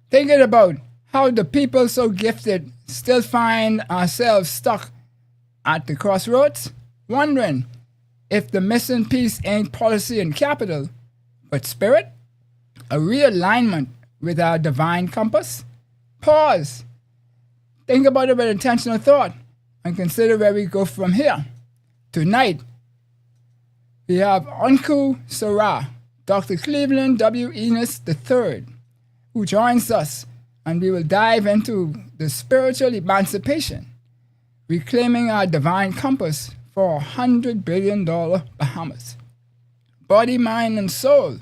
Thinking about how the people so gifted still find ourselves stuck at the crossroads, wondering if the missing piece ain't policy and capital, but spirit, a realignment with our divine compass. Pause. Think about it with intentional thought and consider where we go from here. Tonight, we have Anku Sa Ra, Dr. Cleveland W. Eneas III, who joins us, and we will dive into the spiritual emancipation, reclaiming our divine compass for $100 billion Bahamas. Body, mind, and soul.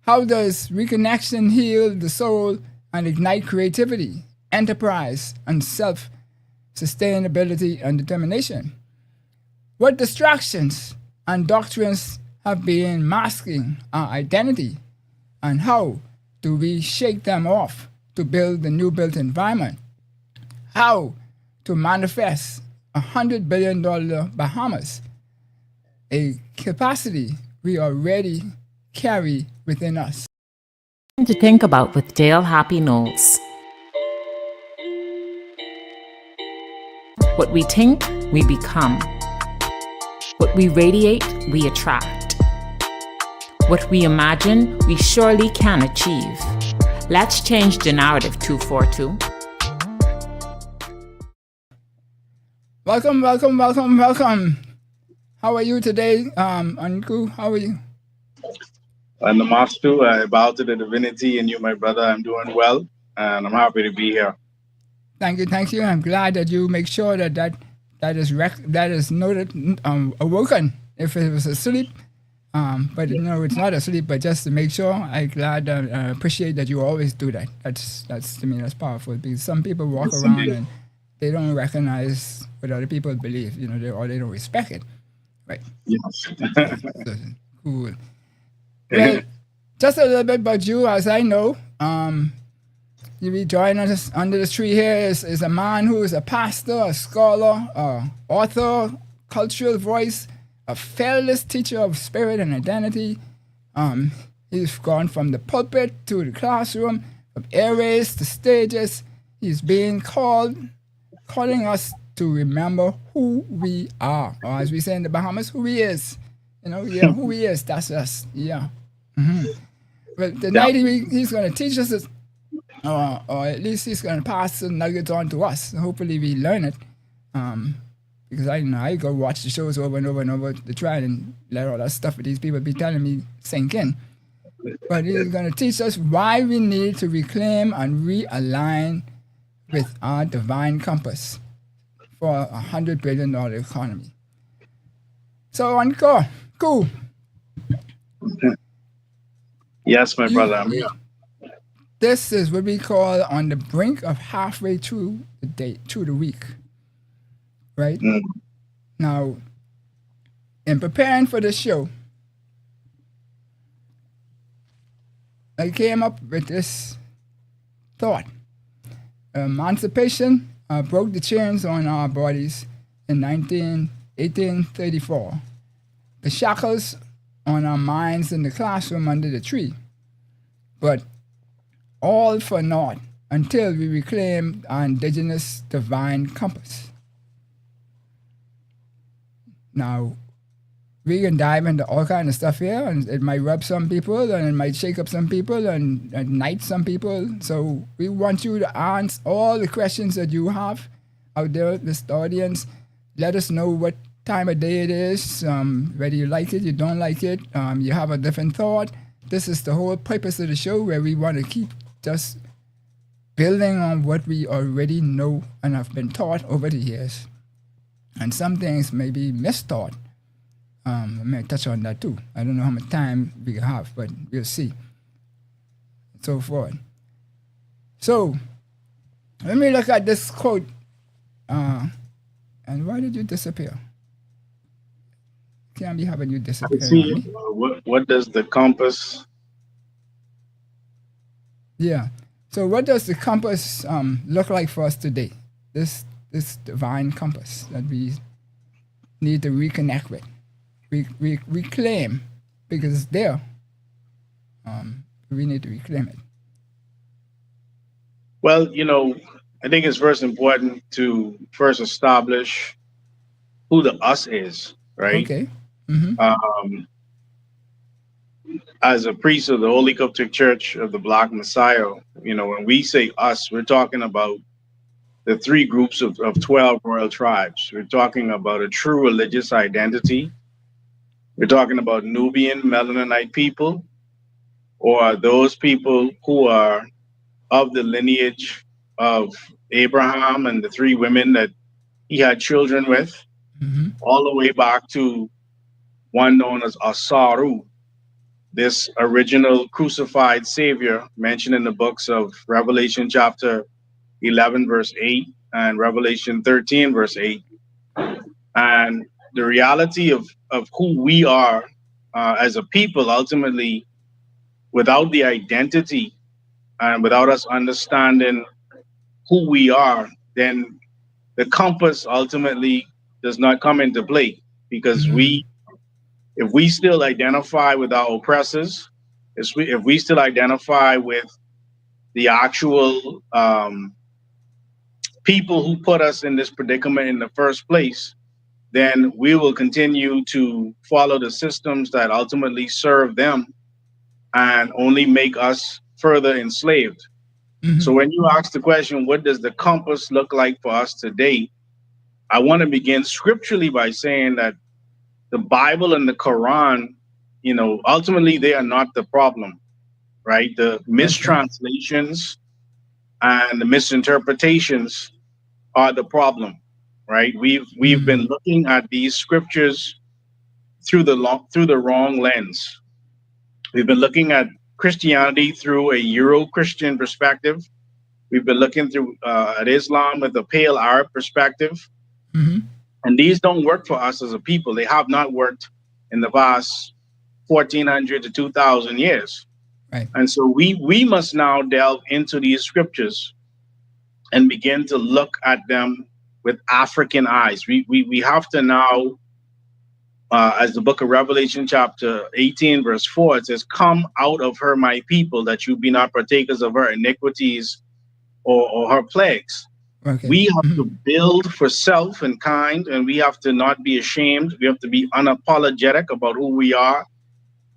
How does reconnection heal the soul and ignite creativity, enterprise, and self-sustainability and determination? What distractions and doctrines have been masking our identity, and how do we shake them off to build the new built environment? How to manifest $100 billion Bahamas, a capacity we already carry within us. To think about with Dale Happy Knowles. What we think, we become. What we radiate, we attract. What we imagine, we surely can achieve. Let's change the narrative 242. Welcome, welcome, welcome, welcome. How are you today, Anku? How are you? And the master, I bow to the divinity and you, my brother. I'm doing well, and I'm happy to be here. Thank you, thank you. I'm glad that you make sure that is noted, awoken if it was asleep. But no, it's not asleep. But just to make sure, I'm glad. I appreciate that you always do that. That's to me that's powerful, because some people walk around and they don't recognize what other people believe. You know, or they don't respect it. Right. Yes. So, cool. Well, just a little bit about you, as I know. You be joining us under the tree here is a man who is a pastor, a scholar, author, cultural voice, a fearless teacher of spirit and identity. He's gone from the pulpit to the classroom, from airways to stages. He's being calling us to remember who we are, or as we say in the Bahamas, who he is. You know, yeah, who he is, that's us. Yeah. Mm-hmm. But tonight he's going to teach us this, or at least he's going to pass the nuggets on to us. Hopefully we learn it, because I go watch the shows over and over and over to try and let all that stuff that these people be telling me sink in. But he's going to teach us why we need to reclaim and realign with our divine compass for a $100 billion economy. So, Anku, cool. Yes, my brother. I'm here. This is what we call on the brink of halfway through the day, through the week, right? Mm. Now, in preparing for this show, I came up with this thought. Emancipation broke the chains on our bodies in 1834. The shackles on our minds in the classroom under the tree. But all for naught until we reclaim our indigenous divine compass. Now, we can dive into all kinds of stuff here, and it might rub some people, and it might shake up some people, and ignite some people. So we want you to answer all the questions that you have out there, this audience. Let us know what time of day it is, whether you like it, you don't like it, you have a different thought. This is the whole purpose of the show, where we want to keep just building on what we already know and have been taught over the years. And some things may be mistaught. I may touch on that too. I don't know how much time we have, but we'll see. So forth. So, let me look at this quote. And why did you disappear? Can't be having you disappear. See, what does the compass? Yeah. So what does the compass look like for us today? This divine compass that we need to reconnect with. Reclaim, because it's there. We need to reclaim it. Well, I think it's first important to first establish who the us is, right? Okay. Mm-hmm. Um, as a priest of the Holy Coptic Church of the Black Messiah, when we say us, we're talking about the three groups of 12 royal tribes. We're talking about a true religious identity. We're talking about Nubian Melaninite people, or those people who are of the lineage of Abraham and the three women that he had children with, Mm-hmm. all the way back to one known as Asaru, this original crucified savior mentioned in the books of Revelation chapter 11, verse 8, and Revelation 13, verse 8. And the reality of who we are as a people, ultimately, without the identity and without us understanding who we are, then the compass ultimately does not come into play, because Mm-hmm. if we still identify with our oppressors, if we still identify with the actual people who put us in this predicament in the first place, then we will continue to follow the systems that ultimately serve them and only make us further enslaved. Mm-hmm. So when you ask the question, what does the compass look like for us today? I want to begin scripturally by saying that the Bible and the Quran, ultimately they are not the problem, right? The Okay. mistranslations and the misinterpretations are the problem, right? We've Mm-hmm. been looking at these scriptures through the wrong lens. We've been looking at Christianity through a Euro-Christian perspective. We've been looking through at Islam with a pale Arab perspective, Mm-hmm. and these don't work for us as a people. They have not worked in the past 1400 to 2000 years. Right. And so we must now delve into these scriptures and begin to look at them with African eyes. We have to now, as the book of Revelation, chapter 18, verse 4, it says, "Come out of her, my people, that you be not partakers of her iniquities or her plagues." Okay. We have Mm-hmm. to build for self and kind, and we have to not be ashamed. We have to be unapologetic about who we are,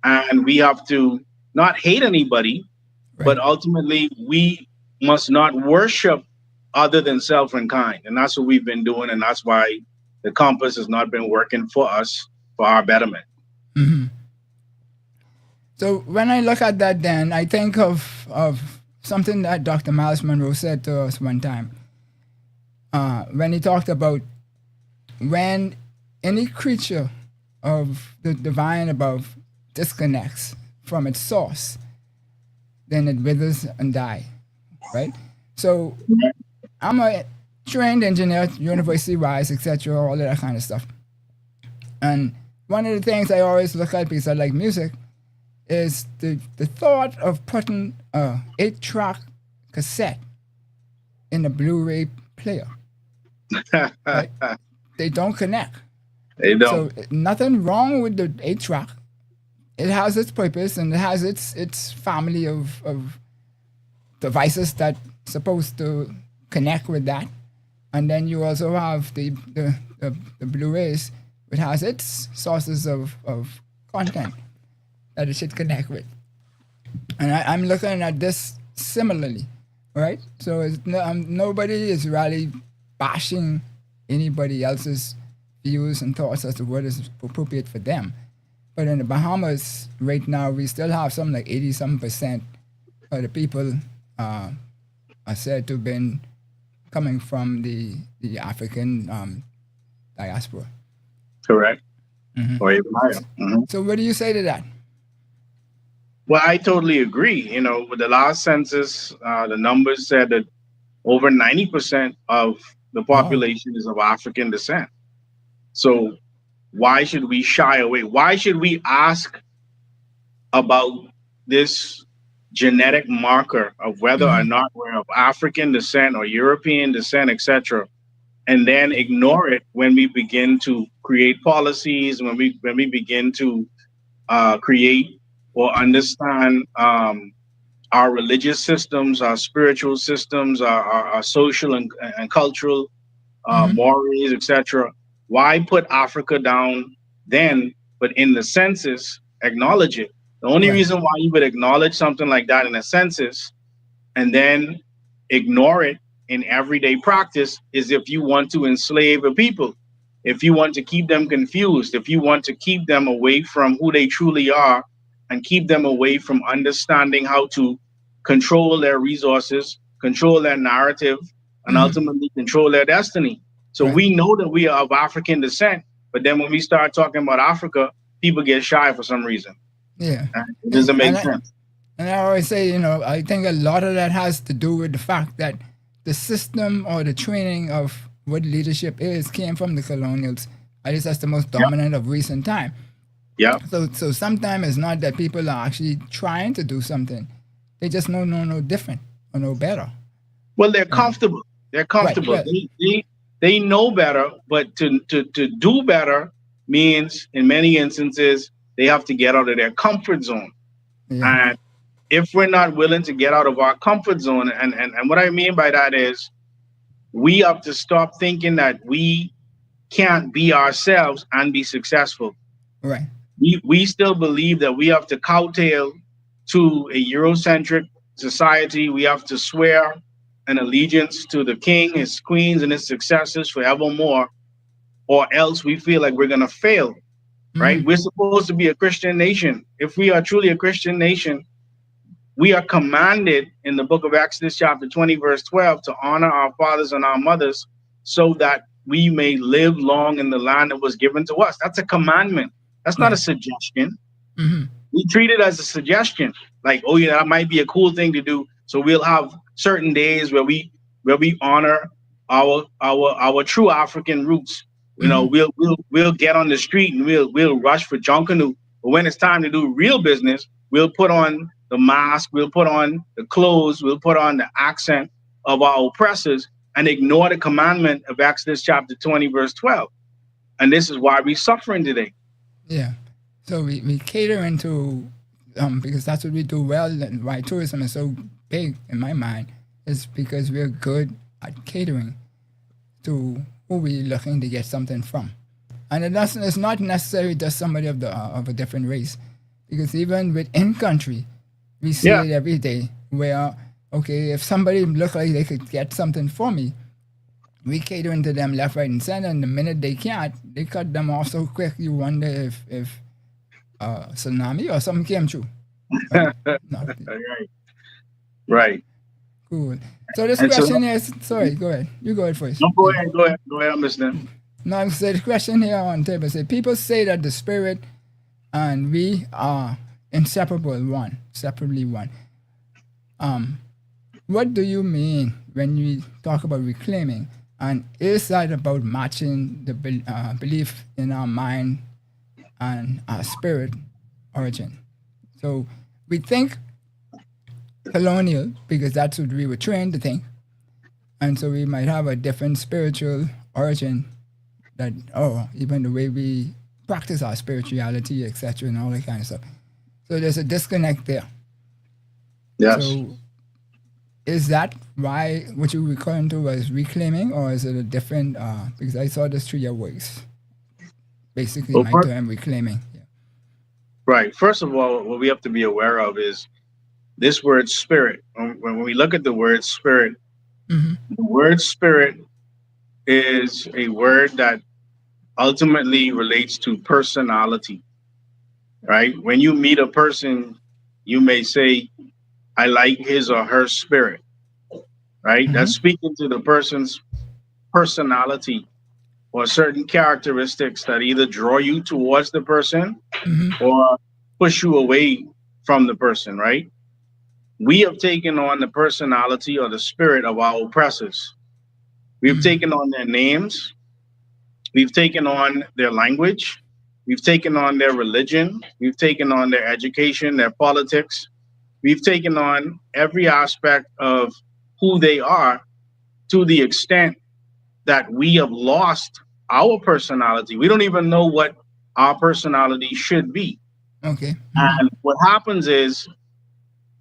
and we have to not hate anybody, Right. but ultimately we must not worship other than self and kind. And that's what we've been doing, and that's why the compass has not been working for us for our betterment. Mm-hmm. So when I look at that, then I think of something that Dr. Miles Monroe said to us one time when he talked about when any creature of the divine above disconnects from its source, then it withers and die, right? So I'm a trained engineer, university-wise, etc., all of that kind of stuff. And one of the things I always look at because I like music is the thought of putting a 8-track cassette in a Blu-ray player, right? They don't connect. They don't. So nothing wrong with the 8-track. It has its purpose and it has its family of devices that supposed to connect with that. And then you also have the Blu-rays, which has its sources of content that it should connect with. And I'm looking at this similarly, right? So nobody is really bashing anybody else's views and thoughts as to what is appropriate for them. But in the Bahamas right now, we still have something like 80-some% of the people are said to have been coming from the African diaspora. Correct. Or even higher. So what do you say to that? Well, I totally agree. With the last census, the numbers said that over 90% of the Wow. population is of African descent. So why should we shy away? Why should we ask about this genetic marker of whether or not we're of African descent or European descent, etc., and then ignore it when we begin to create policies, when we begin to create or understand our religious systems, our spiritual systems, our social and cultural Mm-hmm. mores, etc. Why put Africa down then, but in the census, acknowledge it? The only Right. reason why you would acknowledge something like that in a census and then ignore it in everyday practice is if you want to enslave a people, if you want to keep them confused, if you want to keep them away from who they truly are and keep them away from understanding how to control their resources, control their narrative, and Mm-hmm. ultimately control their destiny. So Right. we know that we are of African descent, but then when we start talking about Africa, people get shy for some reason. Yeah. It doesn't make And sense. I always say, I think a lot of that has to do with the fact that the system or the training of what leadership is came from the colonials. At least that's the most Yep. dominant of recent time. Yep. So sometimes it's not that people are actually trying to do something; they just know no different or no better. Well, they're And comfortable. They're right, comfortable. well, They know better, but to do better means in many instances they have to get out of their comfort zone. yeah, And if we're not willing to get out of our comfort zone, and what I mean by that is we have to stop thinking that we can't be ourselves and be successful. right, We still believe that we have to kowtail to a Eurocentric society. We have to swear an allegiance to the king, his queens, and his successors forevermore, or else we feel like we're going to fail, right? mm-hmm. We're supposed to be a Christian nation. If we are truly a Christian nation, we are commanded in the book of Exodus, chapter 20, verse 12, to honor our fathers and our mothers so that we may live long in the land that was given to us. That's a commandment. That's not a Right, suggestion. mm-hmm. We treat it as a suggestion, like, oh yeah, that might be a cool thing to do. So we'll have certain days where we honor our true African roots. You know, Mm-hmm. we'll get on the street and we'll rush for Junkanoo. But when it's time to do real business, we'll put on the mask, we'll put on the clothes, we'll put on the accent of our oppressors and ignore the commandment of Exodus chapter 20, verse 12. And this is why we're suffering today. Yeah. So we cater into because that's what we do well, and why tourism is so big in my mind is because we're good at catering to who we're looking to get something from. And it's not necessarily just somebody of a different race, because even within country, we see Yeah. it every day. Where okay, if somebody look like they could get something for me, we catering to them left, right, and center. And the minute they can't, they cut them off so quick. You wonder if tsunami or something came through. But no, Right. Right. cool. So this And so, question is sorry. Go ahead. You go ahead first. no, Yeah. go ahead, I'm listening. Now, so the question here on the table say people say that the spirit and we are inseparable, one, separately one. What do you mean when we talk about reclaiming? And is that about matching the belief in our mind and our spirit origin? So we think colonial because that's what we were trained to think, and so we might have a different spiritual origin that even the way we practice our spirituality, etc., and all that kind of stuff. So there's a disconnect there. Yes. So is that why what you're referring to as reclaiming, or is it a different? Because I saw this through your works. Basically, Well, my term reclaiming. Yeah. right. First of all, what we have to be aware of is this word spirit. When we look at the word spirit, Mm-hmm. the word spirit is a word that ultimately relates to personality, right? When you meet a person, you may say, I like his or her spirit, right? Mm-hmm. That's speaking to the person's personality or certain characteristics that either draw you towards the person Mm-hmm. or push you away from the person, right? We have taken on the personality or the spirit of our oppressors. We've Mm-hmm. taken on their names, we've taken on their language, we've taken on their religion, we've taken on their education, their politics, we've taken on every aspect of who they are to the extent that we have lost our personality. We don't even know what our personality should be. Okay. Mm-hmm. And what happens is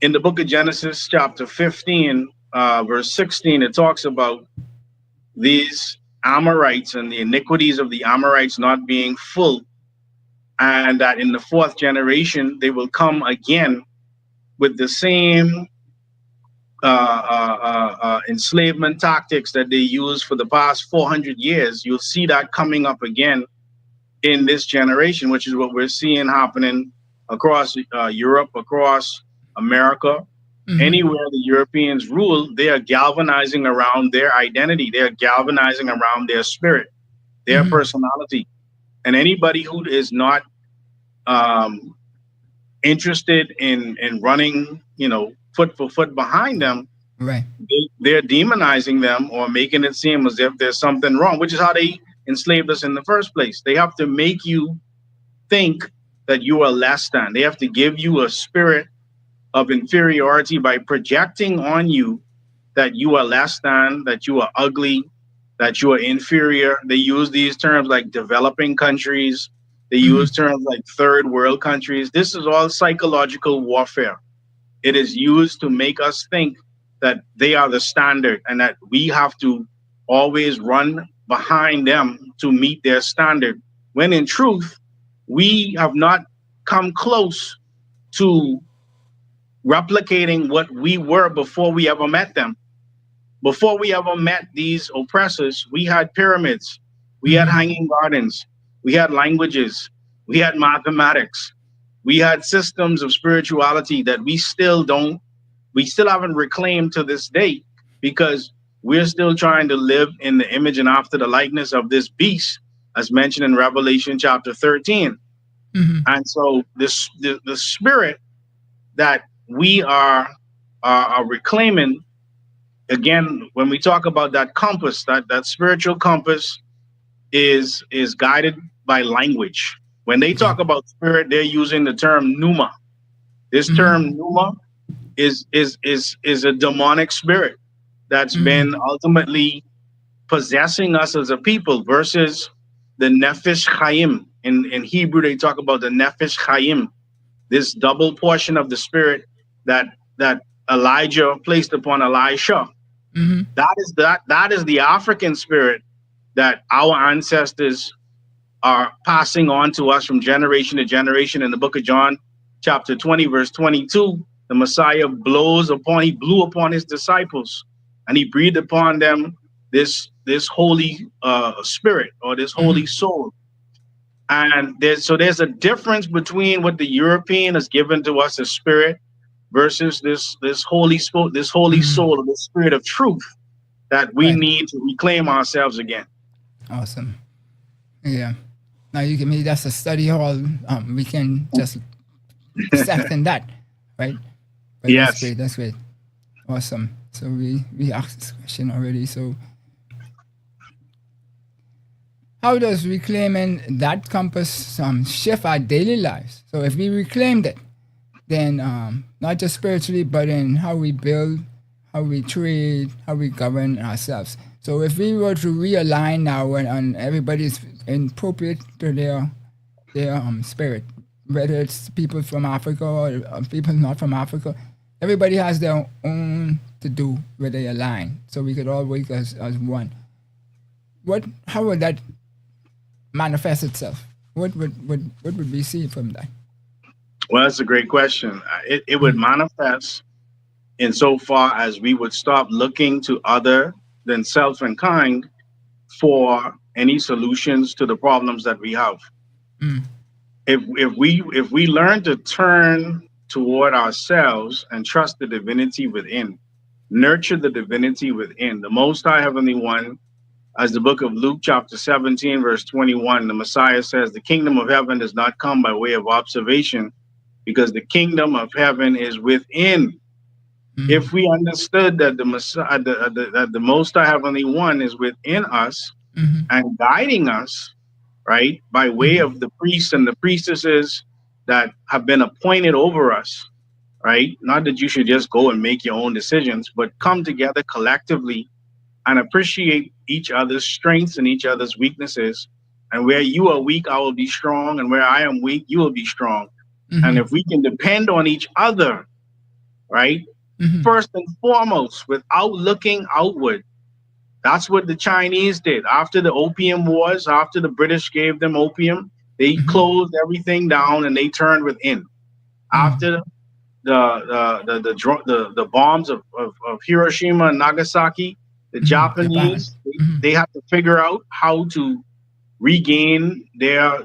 in the book of Genesis, chapter 15, verse 16, it talks about these Amorites and the iniquities of the Amorites not being full, and that in the fourth generation they will come again with the same enslavement tactics that they used for the past 400 years. You'll see that coming up again in this generation, which is what we're seeing happening across Europe, across America. Anywhere the Europeans rule, they are galvanizing around their identity. They are galvanizing around their spirit, their personality. And anybody who is not interested in running, foot for foot behind them, right? They're demonizing them or making it seem as if there's something wrong, which is how they enslaved us in the first place. They have to make you think that you are less than. They have to give you a spirit of inferiority by projecting on you that you are less than, that you are ugly, that you are inferior. They use these terms like developing countries. They use terms like third world countries. This is all psychological warfare. It is used to make us think that they are the standard and that we have to always run behind them to meet their standard. When in truth, we have not come close to replicating what we were before we ever met them. Before we ever met these oppressors, we had pyramids, we had hanging gardens, we had languages, we had mathematics, we had systems of spirituality that we still haven't reclaimed to this day, because we're still trying to live in the image and after the likeness of this beast, as mentioned in Revelation chapter 13. And so the spirit that we are reclaiming, again, when we talk about that compass, that spiritual compass is guided by language. When they talk about spirit, they're using the term pneuma. This term pneuma is a demonic spirit that's been ultimately possessing us as a people, versus the nefesh chaim. In Hebrew, they talk about the nefesh chaim, this double portion of the spirit that Elijah placed upon Elisha. That is the African spirit that our ancestors are passing on to us from generation to generation. In the book of John, chapter 20, verse 22, the Messiah he blew upon his disciples, and he breathed upon them this holy spirit, or this holy soul. And there's a difference between what the European has given to us as spirit versus this holy soul, this spirit of truth that we need to reclaim ourselves again. Awesome. Yeah. Now you give me that's a study hall. We can just dissect in that, right? But yes. That's great. Awesome. So we asked this question already. So how does reclaiming that compass shift our daily lives? So if we reclaimed it, then not just spiritually, but in how we build, how we trade, how we govern ourselves. So if we were to realign now and everybody's appropriate to their spirit, whether it's people from Africa or people not from Africa, everybody has their own to do where they align. So we could all work as one. How would that manifest itself? What would we see from that? Well, that's a great question. It would manifest insofar as we would stop looking to other than self and kind for any solutions to the problems that we have. If we learn to turn toward ourselves and trust the divinity within, nurture the divinity within, the Most High Heavenly One, as the book of Luke chapter 17 verse 21, the Messiah says, the kingdom of heaven does not come by way of observation, because the kingdom of heaven is within. If we understood that the Messiah, that the Most High Heavenly One is within us and guiding us, right, by way of the priests and the priestesses that have been appointed over us, right? Not that you should just go and make your own decisions, but come together collectively and appreciate each other's strengths and each other's weaknesses. And where you are weak, I will be strong. And where I am weak, you will be strong. And if we can depend on each other right? Mm-hmm. First and foremost, without looking outward. That's what the Chinese did. After the Opium Wars, after the British gave them opium, they Mm-hmm. closed everything down and they turned within. Mm. After the bombs of Hiroshima and Nagasaki, the Mm-hmm. Japan. Japanese Mm-hmm. they had to figure out how to regain their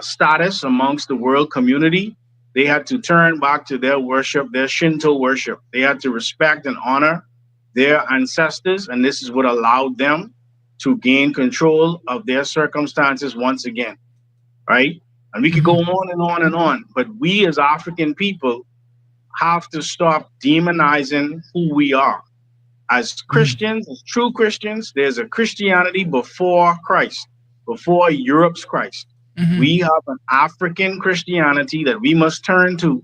status amongst the world community. They had to turn back to their worship, their Shinto worship. They had to respect and honor their ancestors, and this is what allowed them to gain control of their circumstances once again, right? And we could go Mm-hmm. on and on and on, but we as African people have to stop demonizing who we are. As Mm-hmm. Christians, as true Christians, there's a Christianity before Christ, before Europe's Christ. Mm-hmm. We have an African Christianity that we must turn to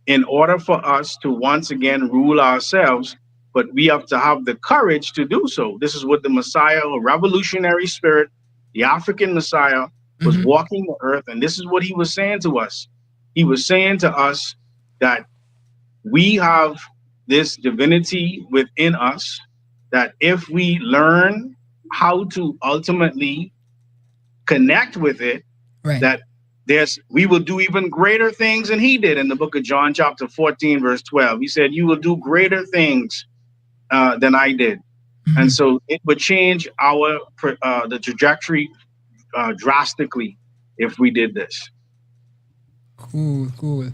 in order for us to once again rule ourselves, but we have to have the courage to do so. This is what the Messiah, a revolutionary spirit, the African Messiah, was Mm-hmm. walking the earth, and this is what he was saying to us. He was saying to us that we have this divinity within us, that if we learn how to ultimately connect with it, Right. that we will do even greater things than he did in the book of John, chapter 14, verse 12. He said, "You will do greater things than I did." And Mm-hmm. so it would change the trajectory drastically if we did this. Cool. Cool.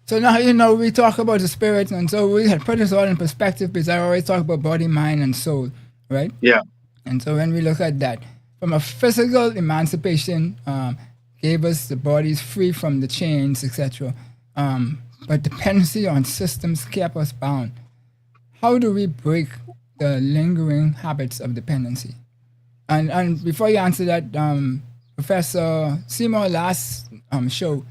So now we talk about the spirit, and so we had put this all in perspective because I always talk about body, mind, and soul, right? Yeah. And so when we look at that, from a physical emancipation, gave us the bodies free from the chains, etc. But dependency on systems kept us bound. How do we break the lingering habits of dependency? And before you answer that, Professor Seymour last show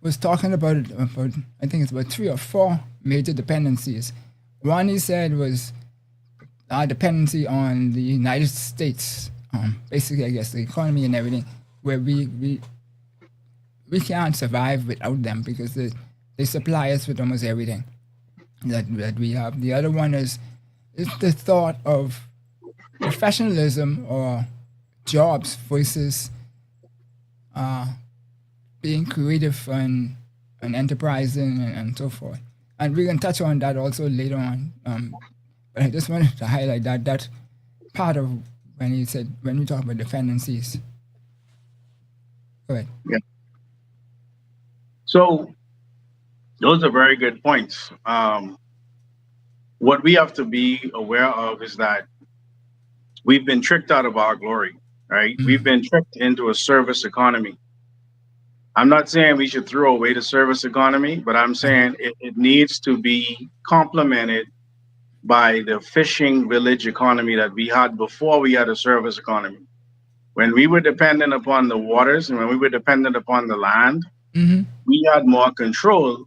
was talking about I think it's about 3 or 4 major dependencies. One he said was our dependency on the United States, basically I guess the economy and everything, where we can't survive without them because they supply us with almost everything that we have. The other one is the thought of professionalism or jobs versus being creative and enterprising and so forth. And we can touch on that also later on. But I just wanted to highlight that part of when we talk about dependencies. Go ahead. Yeah. So those are very good points. What we have to be aware of is that we've been tricked out of our glory, right? We've been tricked into a service economy. I'm not saying we should throw away the service economy, but I'm saying it needs to be complemented by the fishing village economy that we had before we had a service economy. When we were dependent upon the waters and when we were dependent upon the land, Mm-hmm. we had more control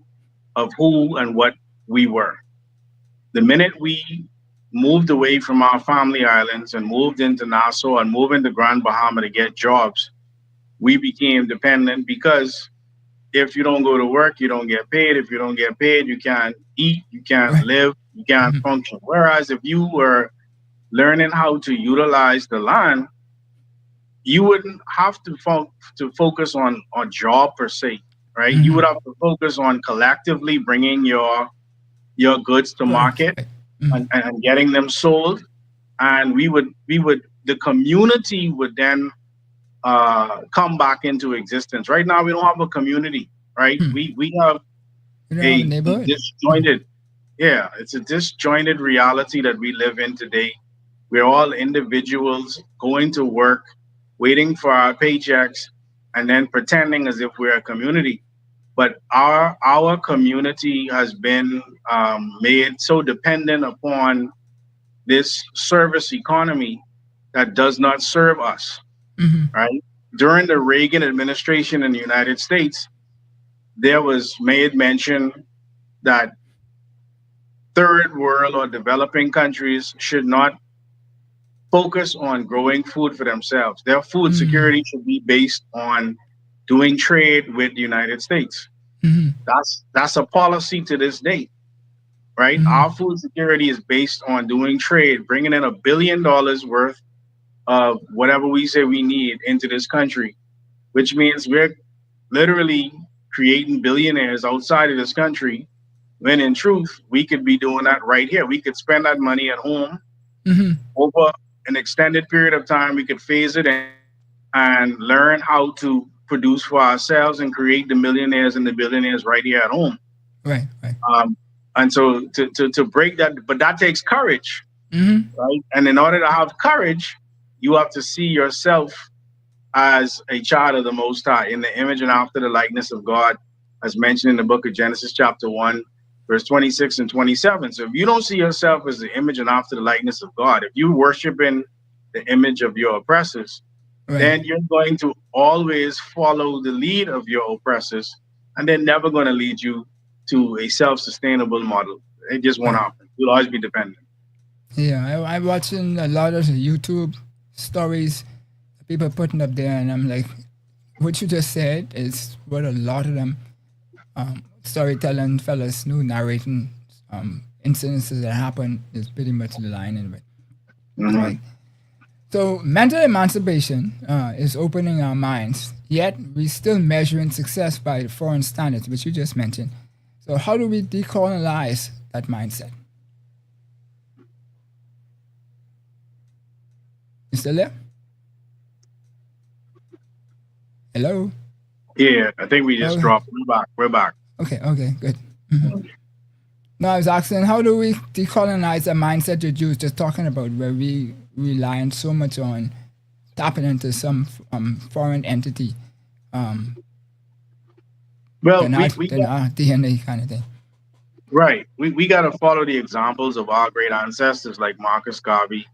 of who and what we were. The minute we moved away from our family islands and moved into Nassau and moved into Grand Bahama to get jobs, we became dependent because if you don't go to work, you don't get paid. If you don't get paid, you can't eat, you can't Right. live, you can't Mm-hmm. function. Whereas if you were learning how to utilize the land, you wouldn't have to focus on job per se, right? You Mm-hmm. would have to focus on collectively bringing your goods to Correct. market Right. Mm-hmm. and getting them sold, and the community would then come back into existence. Right now, we don't have a community, right? We have We don't have a a neighborhood. disjointed, yeah, it's a disjointed reality that we live in today. We're all individuals going to work, waiting for our paychecks, and then pretending as if we're a community. But our community has been made so dependent upon this service economy that does not serve us, Mm-hmm. right? During the Reagan administration in the United States, there was made mention that third world or developing countries should not focus on growing food for themselves. Their food security should be based on doing trade with the United States. Mm-hmm. That's a policy to this day. right? Our food security is based on doing trade, bringing in $1 billion worth of whatever we say we need into this country, which means we're literally creating billionaires outside of this country, when in truth, we could be doing that right here. We could spend that money at home over an extended period of time. We could phase it in and learn how to produce for ourselves and create the millionaires and the billionaires right here at home. Right, right. And so to break that, but that takes courage, right? And in order to have courage, you have to see yourself as a child of the Most High, in the image and after the likeness of God, as mentioned in the book of Genesis chapter 1, verse 26 and 27. So if you don't see yourself as the image and after the likeness of God, if you worship in the image of your oppressors, then you're going to always follow the lead of your oppressors, and they're never going to lead you to a self-sustainable model. It just won't happen. You'll always be dependent. Yeah, I'm watching a lot of YouTube stories people putting up there, and I'm like, what you just said is what a lot of them storytelling fellas knew, narrating incidences that happen is pretty much aligning with. Right. So mental emancipation is opening our minds, yet we still measuring success by foreign standards, which you just mentioned. So how do we decolonize that mindset? You still there? Hello? Yeah, I think we just dropped. We're back. Okay, good. No, I was asking, how do we decolonize the mindset the Jews just talking about, where we relying so much on tapping into some foreign entity? Well, they're not DNA kind of thing. Right. We got to follow the examples of our great ancestors like Marcus Garvey,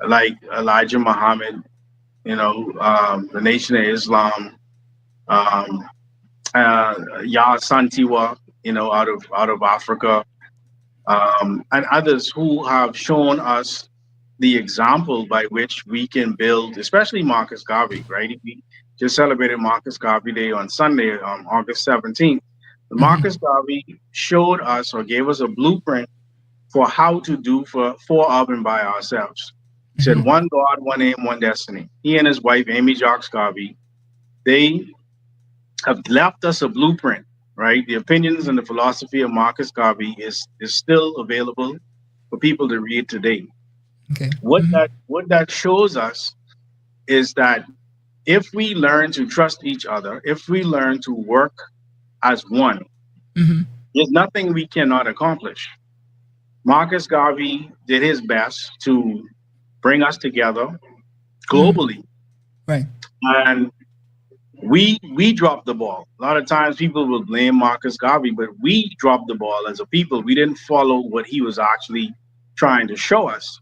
like Elijah Muhammad, the Nation of Islam, Ya Santiwa, out of Africa, and others who have shown us the example by which we can build, especially Marcus Garvey, right? We just celebrated Marcus Garvey Day on Sunday, August 17th. Marcus Garvey showed us, or gave us, a blueprint for how to do for of and by ourselves. He said, one God, one aim, one destiny. He and his wife, Amy Jocks Garvey, they have left us a blueprint, right? The opinions and the philosophy of Marcus Garvey is still available for people to read today. Okay. What that shows us is that if we learn to trust each other, if we learn to work as one, there's nothing we cannot accomplish. Marcus Garvey did his best to bring us together globally. Right. And we dropped the ball. A lot of times people will blame Marcus Garvey, but we dropped the ball as a people. We didn't follow what he was actually trying to show us.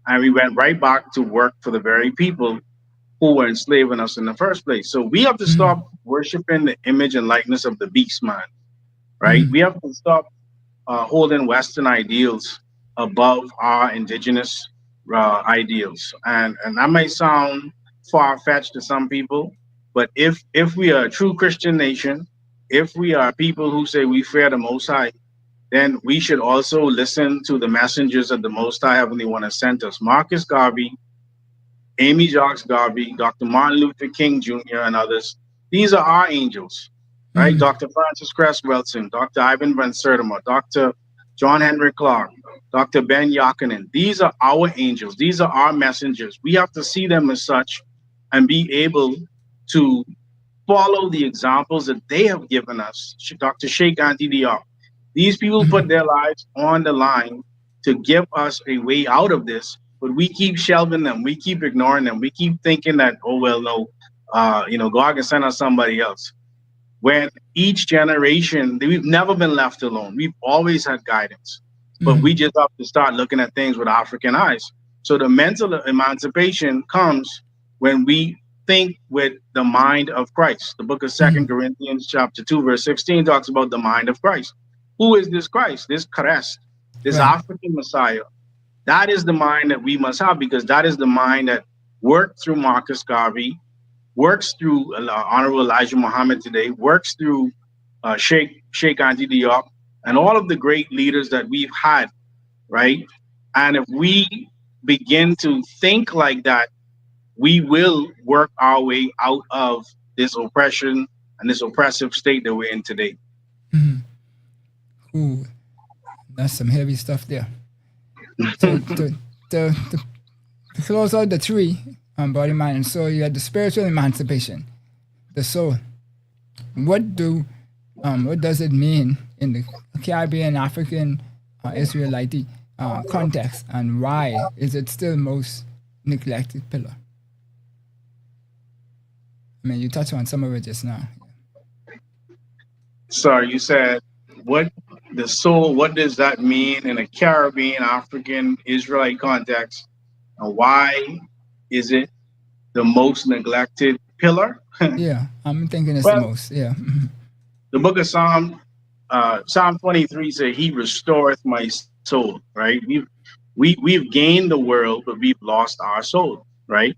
And we went right back to work for the very people who were enslaving us in the first place. So we have to stop worshiping the image and likeness of the beast man, right? We have to stop holding Western ideals above our indigenous ideals. And that may sound far-fetched to some people, but if we are a true Christian nation, if we are people who say we fear the Most High, then we should also listen to the messengers of the Most High Heavenly One has sent us. Marcus Garvey, Amy Jocks Garvey, Dr. Martin Luther King Jr., and others. These are our angels, right? Dr. Francis Cress Welsing, Dr. Ivan Van Sertima, Dr. John Henry Clark, Dr. Ben Yakinen. These are our angels. These are our messengers. We have to see them as such and be able to follow the examples that they have given us. Dr. Sheikh Anta Diop. These people put their lives on the line to give us a way out of this, but we keep shelving them. We keep ignoring them. We keep thinking that, oh, well, no, God can send us somebody else. When each generation, we've never been left alone. We've always had guidance, but we just have to start looking at things with African eyes. So the mental emancipation comes when we think with the mind of Christ. The book of 2 Corinthians chapter 2, verse 16 talks about the mind of Christ. Who is this Christ? This Christ, this African Messiah. That is the mind that we must have, because that is the mind that worked through Marcus Garvey, works through Honorable Elijah Muhammad today, works through Sheikh Anta Diop, and all of the great leaders that we've had, right? And if we begin to think like that, we will work our way out of this oppression and this oppressive state that we're in today. Cool. That's some heavy stuff there. So to close out the three, body, mind, and soul, you had the spiritual emancipation, the soul. What does it mean in the Caribbean, African, Israelite context, and why is it still most neglected pillar? I mean, you touched on some of it just now. Sorry, you said what the soul, what does that mean in a Caribbean, African, Israelite context? And why is it the most neglected pillar? Yeah, I'm thinking it's the Well, most. Yeah. the book of Psalm 23 says, He restoreth my soul, right? We've gained the world, but we've lost our soul, right?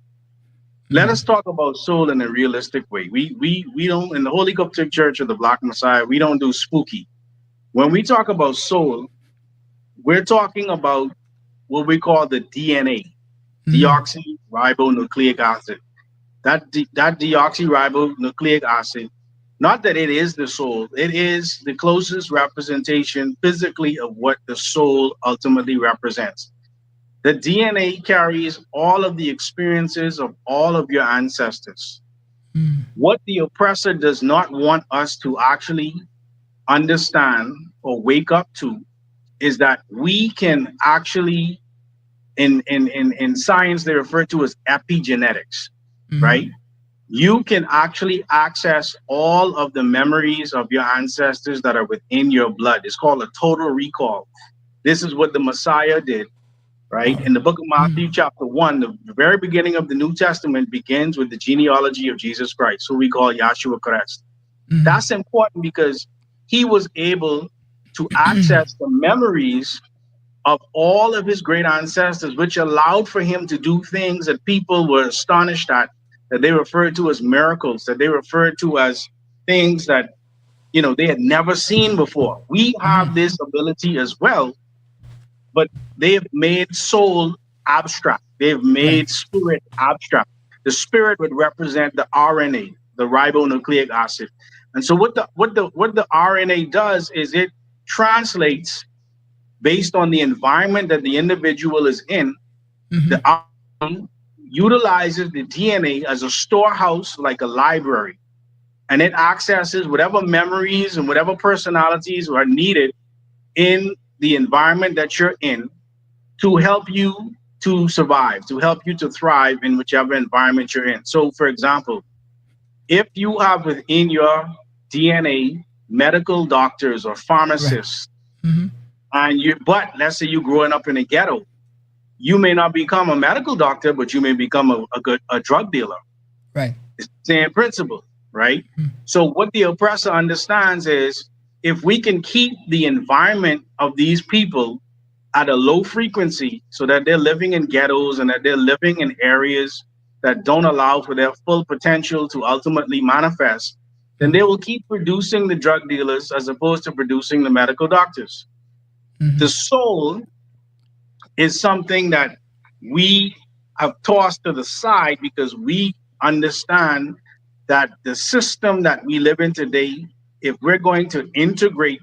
Let us talk about soul in a realistic way. We don't, in the Holy Coptic Church of the Black Messiah, we don't do spooky. When we talk about soul, we're talking about what we call the DNA, deoxyribonucleic acid. That deoxyribonucleic acid, not that it is the soul, it is the closest representation physically of what the soul ultimately represents. The DNA carries all of the experiences of all of your ancestors. What the oppressor does not want us to actually understand or wake up to is that we can actually, in science, they refer to as epigenetics, right? You can actually access all of the memories of your ancestors that are within your blood. It's called a total recall. This is what the Messiah did, right? In the book of Matthew, chapter 1, the very beginning of the New Testament begins with the genealogy of Jesus Christ, who we call Yahshua Christ. That's important because he was able to access the memories of all of his great ancestors, which allowed for him to do things that people were astonished at, that they referred to as miracles, that they referred to as things that, you know, they had never seen before. We have this ability as well, but they've made soul abstract. They've made spirit abstract. The spirit would represent the RNA, the ribonucleic acid. And so what the RNA does is it translates based on the environment that the individual is in. The RNA utilizes the DNA as a storehouse, like a library, and it accesses whatever memories and whatever personalities are needed in the environment that you're in to help you to survive, to help you to thrive in whichever environment you're in. So, for example, if you have within your DNA medical doctors or pharmacists, but let's say you're growing up in a ghetto, you may not become a medical doctor, but you may become a drug dealer. Right. It's the same principle, right? So what the oppressor understands is if we can keep the environment of these people at a low frequency so that they're living in ghettos and that they're living in areas that don't allow for their full potential to ultimately manifest, then they will keep producing the drug dealers as opposed to producing the medical doctors. The soul is something that we have tossed to the side because we understand that the system that we live in today, if we're going to integrate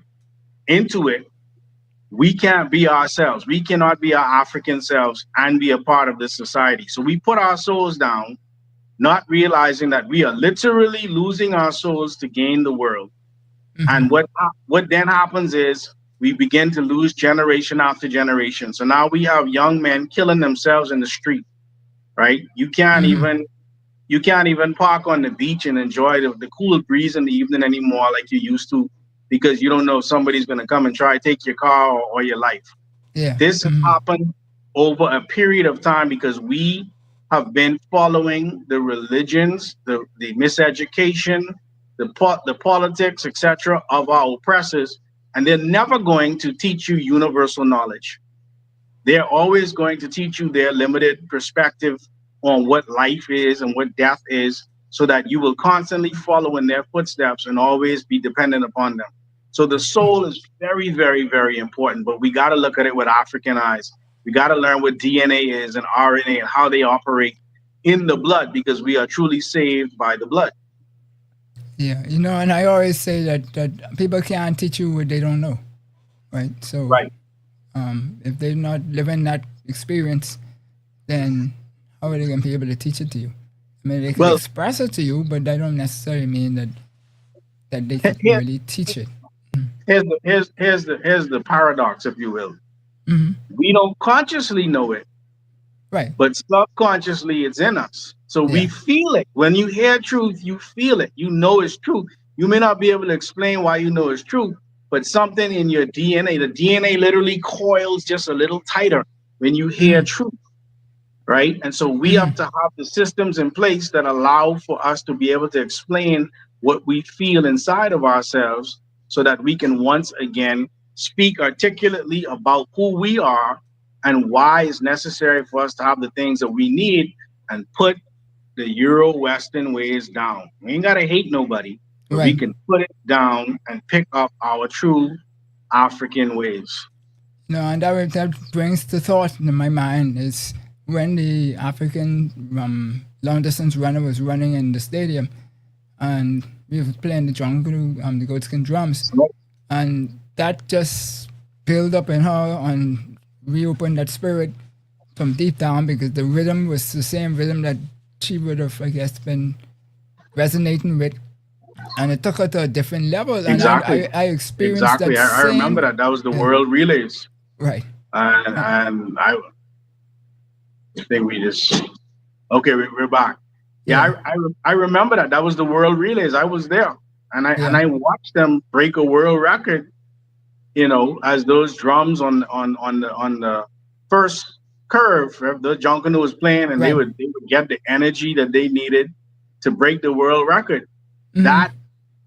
into it, we can't be ourselves. We cannot be our African selves and be a part of this society. So we put our souls down, not realizing that we are literally losing our souls to gain the world. And what then happens is we begin to lose generation after generation. So now we have young men killing themselves in the street, right? You can't even park on the beach and enjoy the cool breeze in the evening anymore like you used to, because you don't know if somebody's going to come and try to take your car or your life. Yeah. This has happened over a period of time because we have been following the religions, the miseducation, the politics, etc. of our oppressors, and they're never going to teach you universal knowledge. They're always going to teach you their limited perspective on what life is and what death is, so that you will constantly follow in their footsteps and always be dependent upon them. So the soul is very, very, very important, but we got to look at it with African eyes. We got to learn what DNA is and RNA and how they operate in the blood, because we are truly saved by the blood. Yeah, and I always say that people can't teach you what they don't know, right? So Right. if they're not living that experience, then how are they going to be able to teach it to you? I mean, they can Well, express it to you, but that don't necessarily mean that they could here, really teach it. here's the paradox, if you will. Hmm. We don't consciously know it, Right. but subconsciously it's in us. So we Yeah. feel it. When you hear truth, you feel it. You know it's true. You may not be able to explain why you know it's true, but something in your DNA, the DNA literally coils just a little tighter when you hear Hmm. truth, right? And so we Hmm. have to have the systems in place that allow for us to be able to explain what we feel inside of ourselves, so that we can once again speak articulately about who we are and why it's necessary for us to have the things that we need, and put the Euro Western ways down. We ain't got to hate nobody, but we Right. can put it down and pick up our true African ways. No, and that brings the thought in my mind is when the African long distance runner was running in the stadium, and we were playing the jungle, the goatskin drums, So, and that just built up in her and reopened that spirit from deep down, because the rhythm was the same rhythm that she would have, I guess, been resonating with, and it took her to a different level, and exactly. I experienced Exactly. that I remember same. that. That was the Yeah, World Relays. right. And, Uh, and I think we just, okay, we're back. Yeah, yeah, I remember that. That was the World Relays. I was there. And yeah, I watched them break a world record, as those drums on the first curve, the Junkanoo was playing, and they right. would get the energy that they needed to break the world record. Hmm. That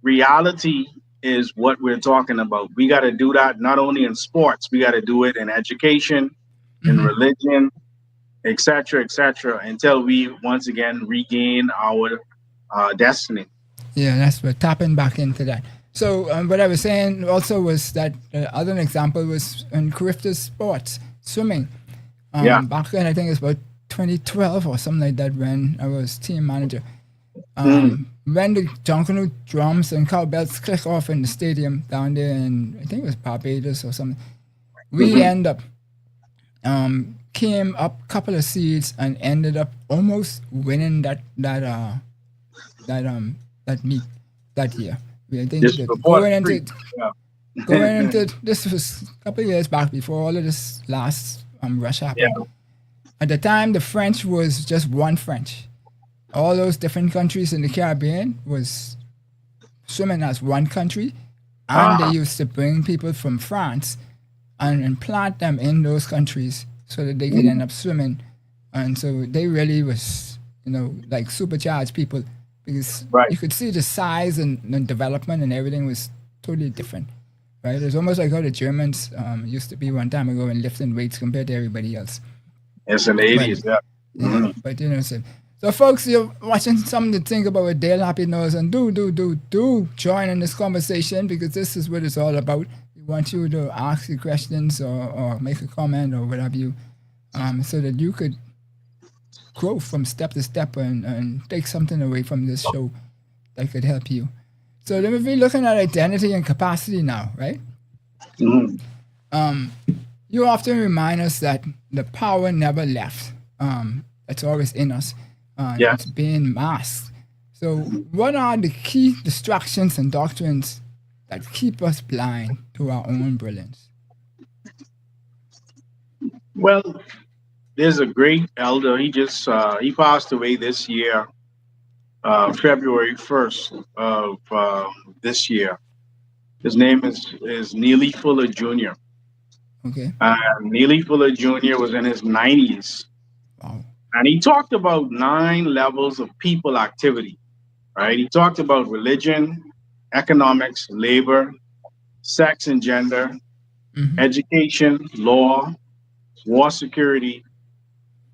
reality is what we're talking about. We got to do that not only in sports, we got to do it in education, in Hmm. religion, etc., until we once again regain our destiny. Yeah, that's what tapping back into that. So what I was saying also was that other example was in Carifta's sports, swimming. Yeah. Back then, I think it's about 2012 or something like that, when I was team manager. Mm. When the Junkanoo drums and cowbells click off in the stadium down there in, I think it was Barbados or something, we Hmm. end up came up a couple of seeds and ended up almost winning that meet that year. I think Just that before the street. going Yeah. into this was a couple of years back before all of this last rush Yeah. happened. At the time, the French was just one French. All those different countries in the Caribbean was swimming as one country, and they Ah, used to bring people from France and plant them in those countries so that they could end up swimming. And so they really was, like supercharged people, because right. you could see the size and development and everything was totally different, right? It's almost like how the Germans used to be one time ago in lifting weights compared to everybody else. It's in the But 80s. Yeah. yeah, Mhm. but so folks, you're watching something to think about with Dale Happy Knowles, and do join in this conversation, because this is what it's all about. We want you to ask your questions or make a comment or whatever you, so that you could grow from step to step and take something away from this show that could help you. So then we're looking at identity and capacity now, right? Mhm. You often remind us that the power never left. It's always in us. It's Yes. being masked. So, what are the key distractions and doctrines that keep us blind to our own brilliance? Well, there's a great elder. He passed away this year, February 1st of this year. His name is Neely Fuller Jr. Okay. Neely Fuller Jr. was in his 90s, Wow. and he talked about 9 levels of people activity. Right? He talked about religion, economics, labor, sex and gender, Mm-hmm. education, law, war security,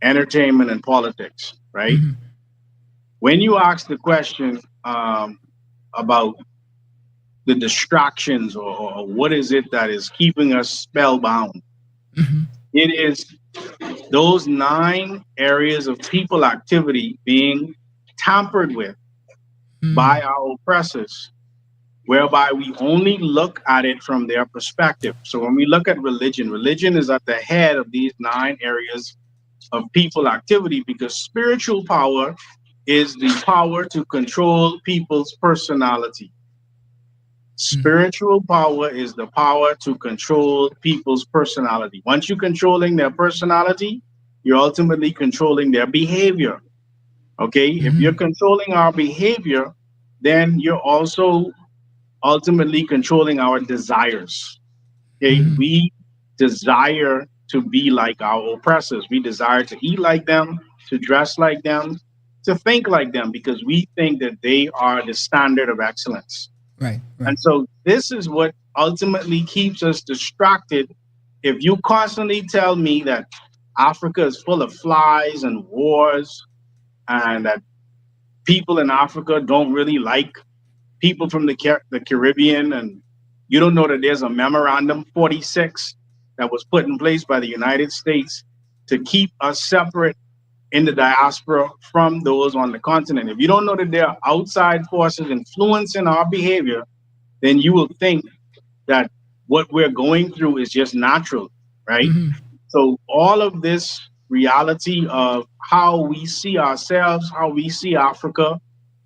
entertainment, and politics. Right? Mm-hmm. When you ask the question about the distractions, or what is it that is keeping us spellbound. It is those 9 areas of people activity being tampered with by our oppressors, whereby we only look at it from their perspective. So when we look at religion, religion is at the head of these 9 areas of people activity, because spiritual power is the power to control people's personality. Spiritual power is the power to control people's personality. Once you're controlling their personality, you're ultimately controlling their behavior. Okay? If you're controlling our behavior, then you're also ultimately controlling our desires. Okay? We desire to be like our oppressors. We desire to eat like them, to dress like them, to think like them, because we think that they are the standard of excellence. Right. And so this is what ultimately keeps us distracted. If you constantly tell me that Africa is full of flies and wars, and that people in Africa don't really like people from the Caribbean, and you don't know that there's a memorandum 46 that was put in place by the United States to keep us separate in the diaspora from those on the continent. If you don't know that there are outside forces influencing our behavior, then you will think that what we're going through is just natural, right? So all of this reality of how we see ourselves, how we see Africa,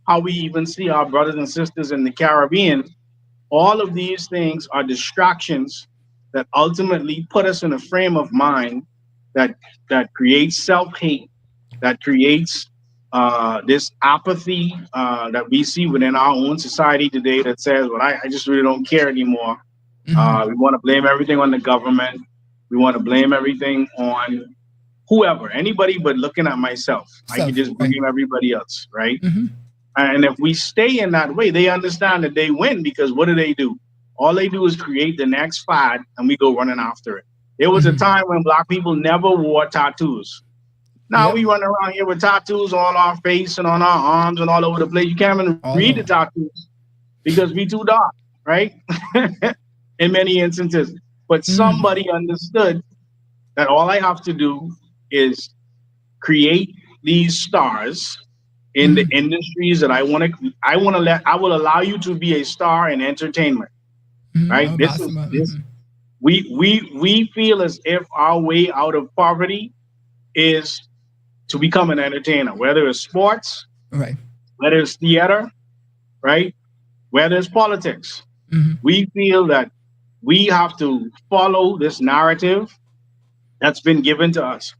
how we even see our brothers and sisters in the Caribbean, all of these things are distractions that ultimately put us in a frame of mind that creates self-hate, that creates this apathy that we see within our own society today, that says, well, I just really don't care anymore. We want to blame everything on the government. We want to blame everything on whoever, anybody but looking at myself. I can just blame everybody else, right? And if we stay in that way, they understand that they win, because what do? All they do is create the next fad, and we go running after it. There was a time when Black people never wore tattoos. Now we run around here with tattoos on our face and on our arms and all over the place. You can't even read the tattoos because we too dark, right? In many instances. But somebody understood that all I have to do is create these stars in the industries that I will allow you to be a star in entertainment. Right? We feel as if our way out of poverty is to become an entertainer, whether it's sports, whether it's theater, right? Whether it's politics. We feel that we have to follow this narrative that's been given to us.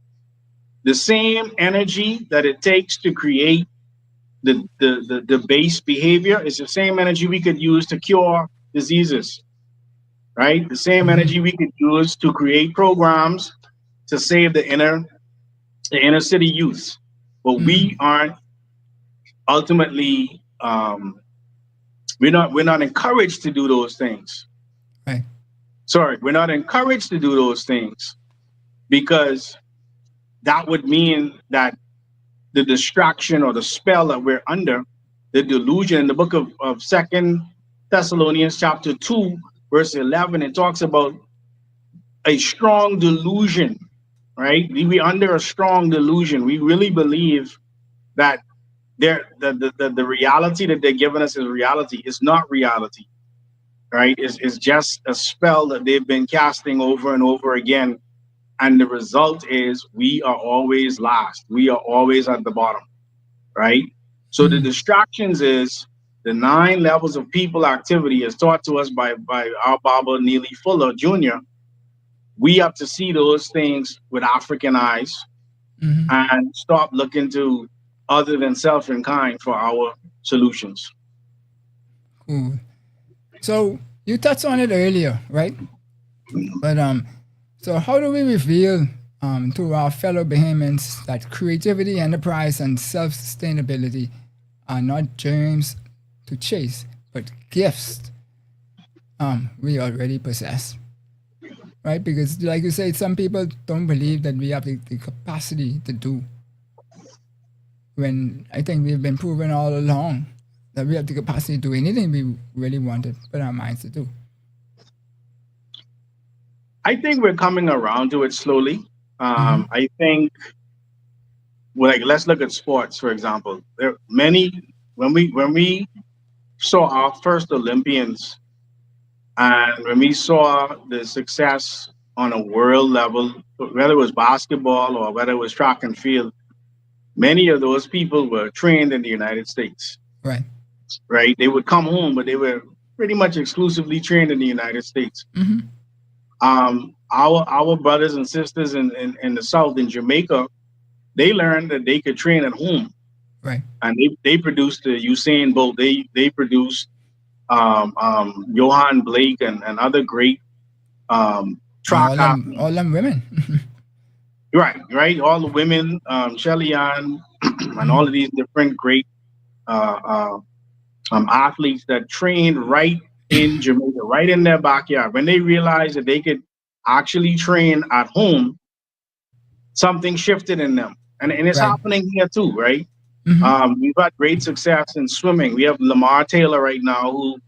The same energy that it takes to create the base behavior is the same energy we could use to cure diseases, right? The same energy we could use to create programs to save the inner city youth. But we aren't ultimately we're not encouraged to do those things. Right. Sorry, we're not encouraged to do those things, because that would mean that the distraction or the spell that we're under, the delusion. In the book of 2 Thessalonians chapter 2, verse 11, it talks about a strong delusion, right? We're under a strong delusion. We really believe that the reality that they're giving us is reality. It's not reality, right? It's just a spell that they've been casting over and over again. And the result is we are always last. We are always at the bottom, right? So the distractions is the 9 levels of people activity as taught to us by our Baba Neely Fuller Jr. We have to see those things with African eyes and stop looking to other than self and kind for our solutions. Cool. So you touched on it earlier, right? But so how do we reveal to our fellow Bahamians that creativity, enterprise, and self-sustainability are not dreams to chase, but gifts we already possess? Right? Because like you said, some people don't believe that we have the capacity to do, when I think we've been proven all along that we have the capacity to do anything we really want to put our minds to do. I think we're coming around to it slowly. I think, well, like, let's look at sports, for example. There are many, when we saw our first Olympians, and when we saw the success on a world level, whether it was basketball or whether it was track and field, many of those people were trained in the United States. Right. Right? They would come home, but they were pretty much exclusively trained in the United States. Our brothers and sisters in the South, in Jamaica, they learned that they could train at home. Right. And they produced the Usain Bolt. They produced Johan Blake and other great track athletes. All them women. Right. All the women, Shelly Ann, and all of these different great athletes that trained right in Jamaica, right in their backyard. When they realized that they could actually train at home, something shifted in them. And it's happening here too, right? We've had great success in swimming. We have Lamar Taylor right now, who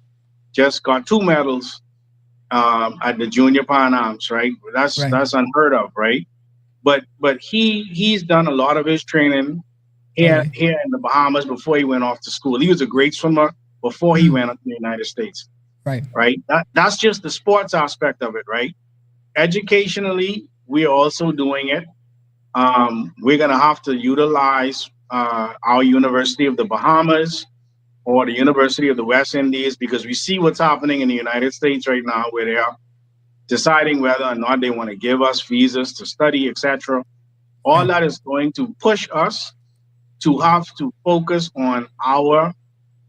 just got 2 medals at the Junior Pan Ams, right? That's unheard of, right? But he's done a lot of his training here in the Bahamas before he went off to school. He was a great swimmer before he went to the United States. Right. That's just the sports aspect of it, right? Educationally, we're also doing it. We're gonna have to utilize our University of the Bahamas or the University of the West Indies, because we see what's happening in the United States right now, where they are deciding whether or not they want to give us visas to study, etc. All that is going to push us to have to focus on our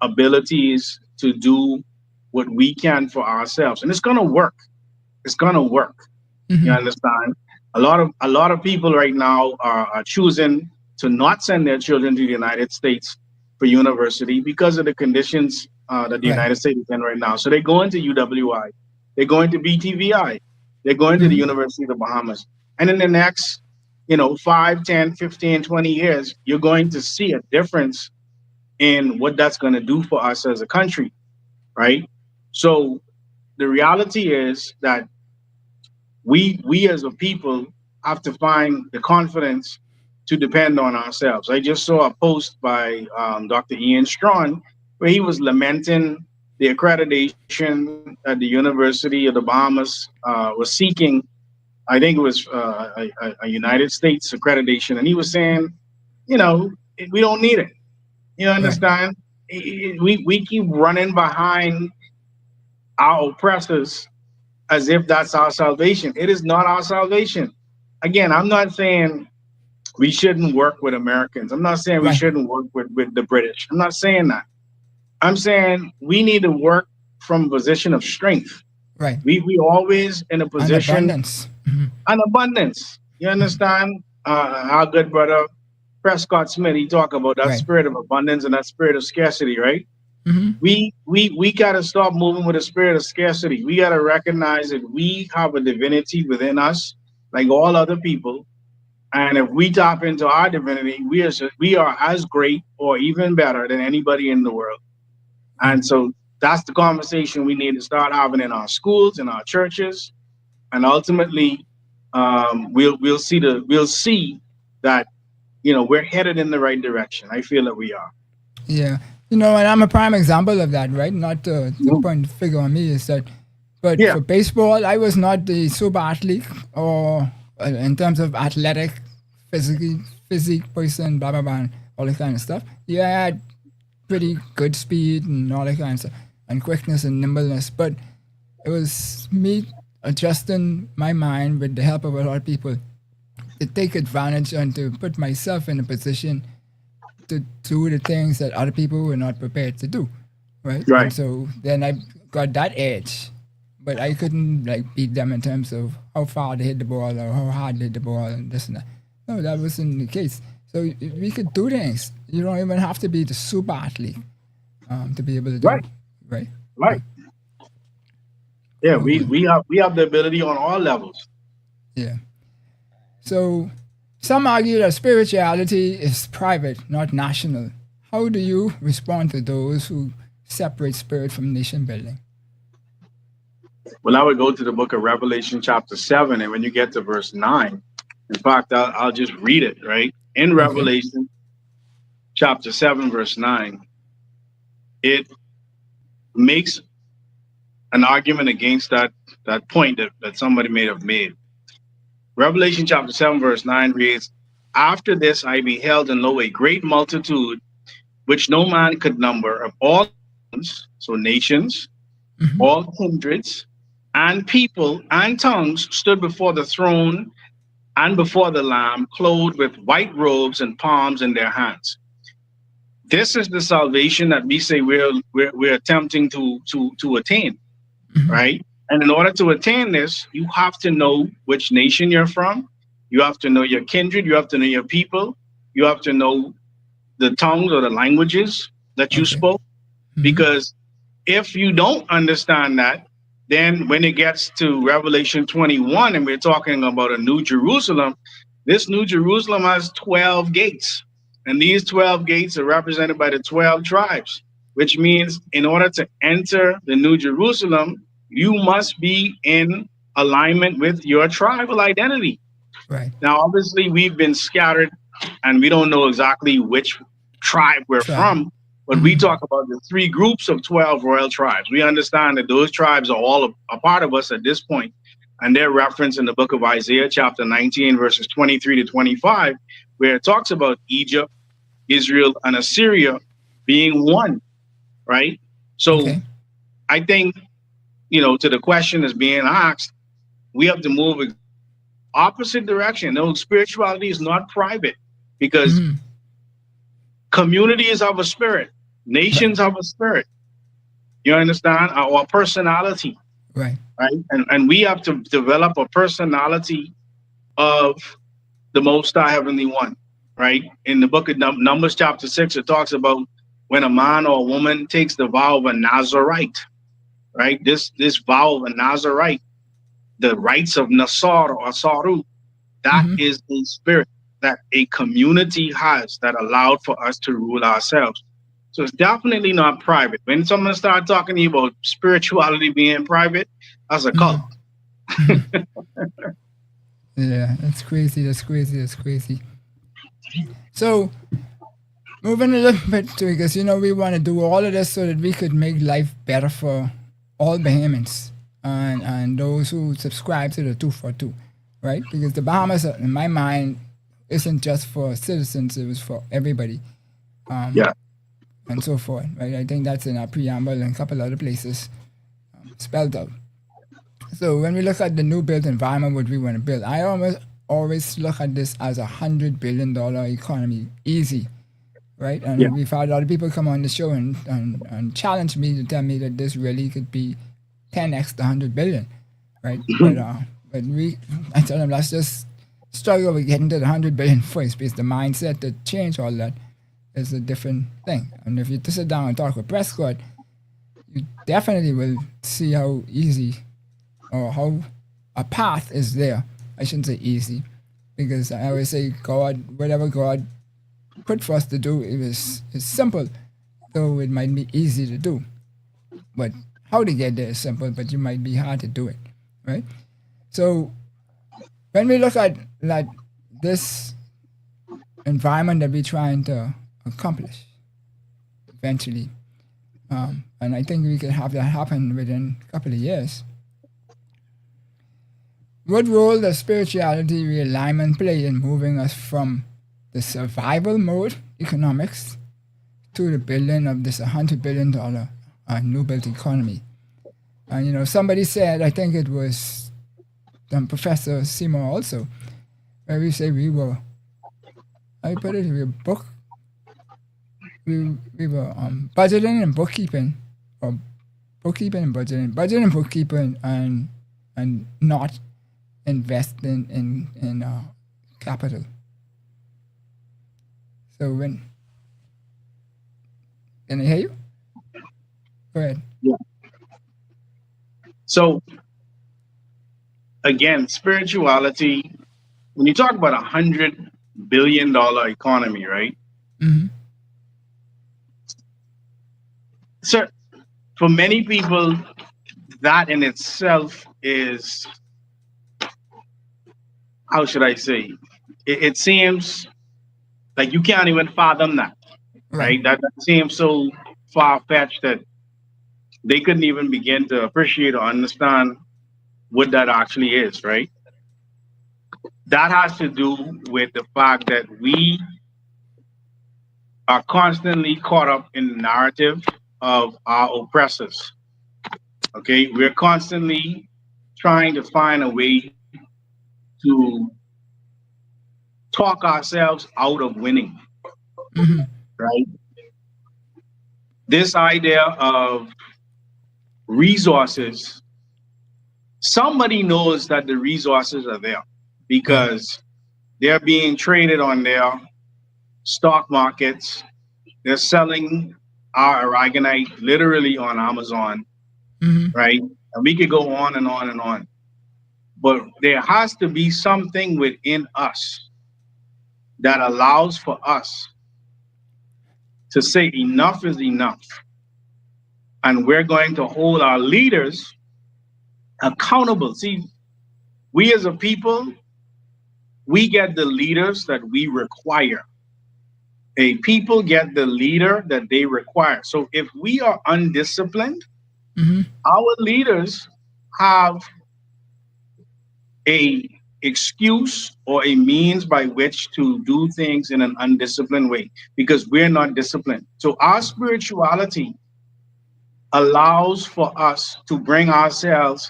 abilities to do what we can for ourselves, and it's gonna work. It's gonna work. You understand? A lot of people right now are choosing to not send their children to the United States for university because of the conditions that the United States is in right now. So they go into UWI, they're going to BTVI, they're going to the University of the Bahamas. And in the next, 5, 10, 15, 20 years, you're going to see a difference in what that's going to do for us as a country, right? So the reality is that we as a people have to find the confidence to depend on ourselves. I just saw a post by Dr. Ian Strachan where he was lamenting the accreditation that the University of the Bahamas was seeking. I think it was a United States accreditation. And he was saying, we don't need it. You understand? We keep running behind our oppressors as if that's our salvation. It is not our salvation. Again, I'm not saying we shouldn't work with Americans. I'm not saying we shouldn't work with the British. I'm not saying that. I'm saying we need to work from a position of strength. Right. We always in a position abundance. An abundance. You understand? Our good brother Prescott Smith, he talk about that spirit of abundance and that spirit of scarcity, right? We gotta stop moving with a spirit of scarcity. We gotta recognize that we have a divinity within us, like all other people. And if we tap into our divinity, we are as great or even better than anybody in the world. And so that's the conversation we need to start having in our schools, in our churches, and ultimately, we'll see that we're headed in the right direction. I feel that we are. Yeah, and I'm a prime example of that, right? Not to point the figure on me is that, but for baseball, I was not the super athlete or in terms of athletic, physique person, blah blah blah, and all that kind of stuff. Yeah, I had pretty good speed and all that kind of stuff, and quickness and nimbleness. But it was me adjusting my mind with the help of a lot of people to take advantage and to put myself in a position to do the things that other people were not prepared to do, right? And so then I got that edge, but I couldn't beat them in terms of how far they hit the ball or how hard they hit the ball and this and that. No, that wasn't the case. So we could do things. You don't even have to be the super athlete to be able to do it. Right. Yeah, we have the ability on all levels. Yeah. So some argue that spirituality is private, not national. how do you respond to those who separate spirit from nation building? Well, I would go to the book of Revelation, chapter 7, and when you get to verse 9, in fact, I'll just read it, right? In Okay. Revelation, chapter 7, verse 9, it makes an argument against that point that somebody may have made. Revelation, chapter 7, verse 9 reads, After this I beheld, and lo, a great multitude, which no man could number, of all nations, so nations, Mm-hmm. all kindreds, and people and tongues stood before the throne and before the Lamb, clothed with white robes and palms in their hands. This is the salvation that we say we're attempting to attain, Mm-hmm. right? And in order to attain this, you have to know which nation you're from. You have to know your kindred. You have to know your people. You have to know the tongues or the languages that you Okay. spoke. Mm-hmm. Because if you don't understand that, then when it gets to Revelation 21 and we're talking about a new Jerusalem, this new Jerusalem has 12 gates. And these 12 gates are represented by the 12 tribes, which means in order to enter the new Jerusalem, you must be in alignment with your tribal identity. Right. Now, obviously, we've been scattered and we don't know exactly which tribe we're from, but we talk about the 3 groups of 12 royal tribes. We understand that those tribes are all a part of us at this point, and they're referenced in the book of Isaiah, chapter 19, verses 23 to 25, where it talks about Egypt, Israel, and Assyria being one, right? So Okay. I think, to the question that's being asked, we have to move opposite direction. No, spirituality is not private, because Mm-hmm. communities have a spirit, Right. nations have a spirit. You understand? Our personality, Right. right? And we have to develop a personality of the Most High Heavenly One, right? In the book of Numbers, chapter 6, it talks about when a man or a woman takes the vow of a Nazarite, right? This vow of a Nazarite, the rites of Nasar or Saru, that Mm-hmm. is a spirit that a community has that allowed for us to rule ourselves. So it's definitely not private. When someone starts talking to you about spirituality being private, that's a cult. Yeah, that's crazy. That's crazy. That's crazy. So moving a little bit to, because we want to do all of this so that we could make life better for all Bahamians and those who subscribe to the 242, right? Because the Bahamas, in my mind, isn't just for citizens; it was for everybody, Yeah. and so forth, right? I think that's in our preamble and a couple other places spelled out. So when we look at the new built environment, what we want to build, I always look at this as $100 billion economy, easy, right? Yeah. And we've had a lot of people come on the show and challenge me to tell me that this really could be 10x the 100 billion, right? But I tell them, let's just struggle with getting to the 100 billion first, because the mindset to change all that is a different thing. And if you just sit down and talk with Prescott, you definitely will see how easy or how a path is there. I shouldn't say easy, because I always say God, whatever God put for us to do, it's simple, though it might be easy to do. But how to get there is simple, but it might be hard to do it, right? So when we look at this environment that we're trying to accomplish eventually, and I think we could have that happen within a couple of years. What role does spirituality realignment play in moving us from the survival mode economics to the building of this $100 billion new built economy? And somebody said, I think it was Professor Seymour also, where we say we were, I put it, we were budgeting and bookkeeping, or bookkeeping and budgeting and bookkeeping, and not investing in capital. So can I hear you? Go ahead. Yeah. So again, spirituality, when you talk about $100 billion economy, right? Mm-hmm. So for many people, that in itself is, how should I say? It seems like you can't even fathom that, Right. right? That seems so far fetched that they couldn't even begin to appreciate or understand what that actually is, right? That has to do with the fact that we are constantly caught up in the narrative of our oppressors. Okay, we're constantly trying to find a way to talk ourselves out of winning, Mm-hmm. right? This idea of resources, somebody knows that the resources are there Right. because they're being traded on their stock markets. They're selling our aragonite literally on Amazon, Mm-hmm. right? And we could go on and on and on. But there has to be something within us that allows for us to say enough is enough. And we're going to hold our leaders accountable. See, we as a people, we get the leaders that we require. A people get the leader that they require. So if we are undisciplined, Mm-hmm. our leaders have a excuse or a means by which to do things in an undisciplined way because we're not disciplined. So our spirituality allows for us to bring ourselves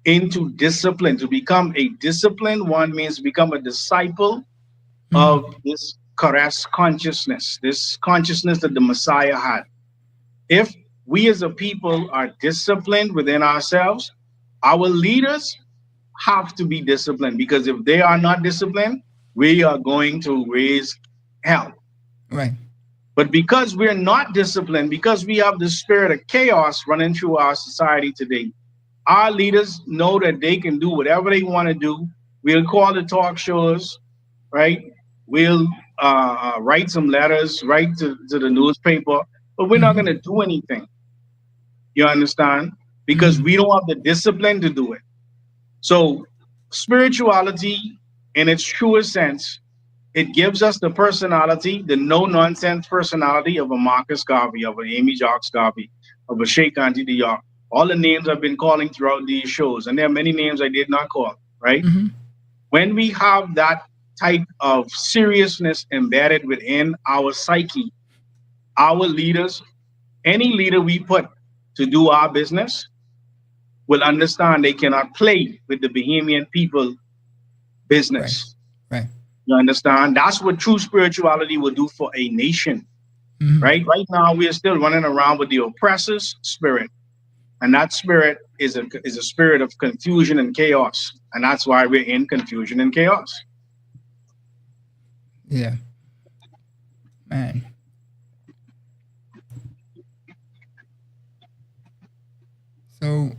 into discipline. To become a disciplined one means become a disciple Mm-hmm. of this caress consciousness, this consciousness that the Messiah had. If we as a people are disciplined within ourselves, our leaders have to be disciplined because if they are not disciplined, we are going to raise hell. Right. But because we're not disciplined, because we have the spirit of chaos running through our society today, our leaders know that they can do whatever they want to do. We'll call the talk shows, right? We'll write some letters, write to the newspaper, but we're not Mm-hmm. going to do anything. You understand? Because Mm-hmm. we don't have the discipline to do it. So, spirituality, in its truest sense, it gives us the personality, the no nonsense personality of a Marcus Garvey, of an Amy Jacques Garvey, of a Sheikh Anti Diop. All the names I've been calling throughout these shows, and there are many names I did not call, right? Mm-hmm. When we have that type of seriousness embedded within our psyche, our leaders, any leader we put to do our business, will understand they cannot play with the Bahamian people Right. business. Right. You understand? That's what true spirituality will do for a nation, Mm-hmm. right? Right now, we are still running around with the oppressor's spirit, and that spirit is a spirit of confusion and chaos, and that's why we're in confusion and chaos. Yeah. Man. So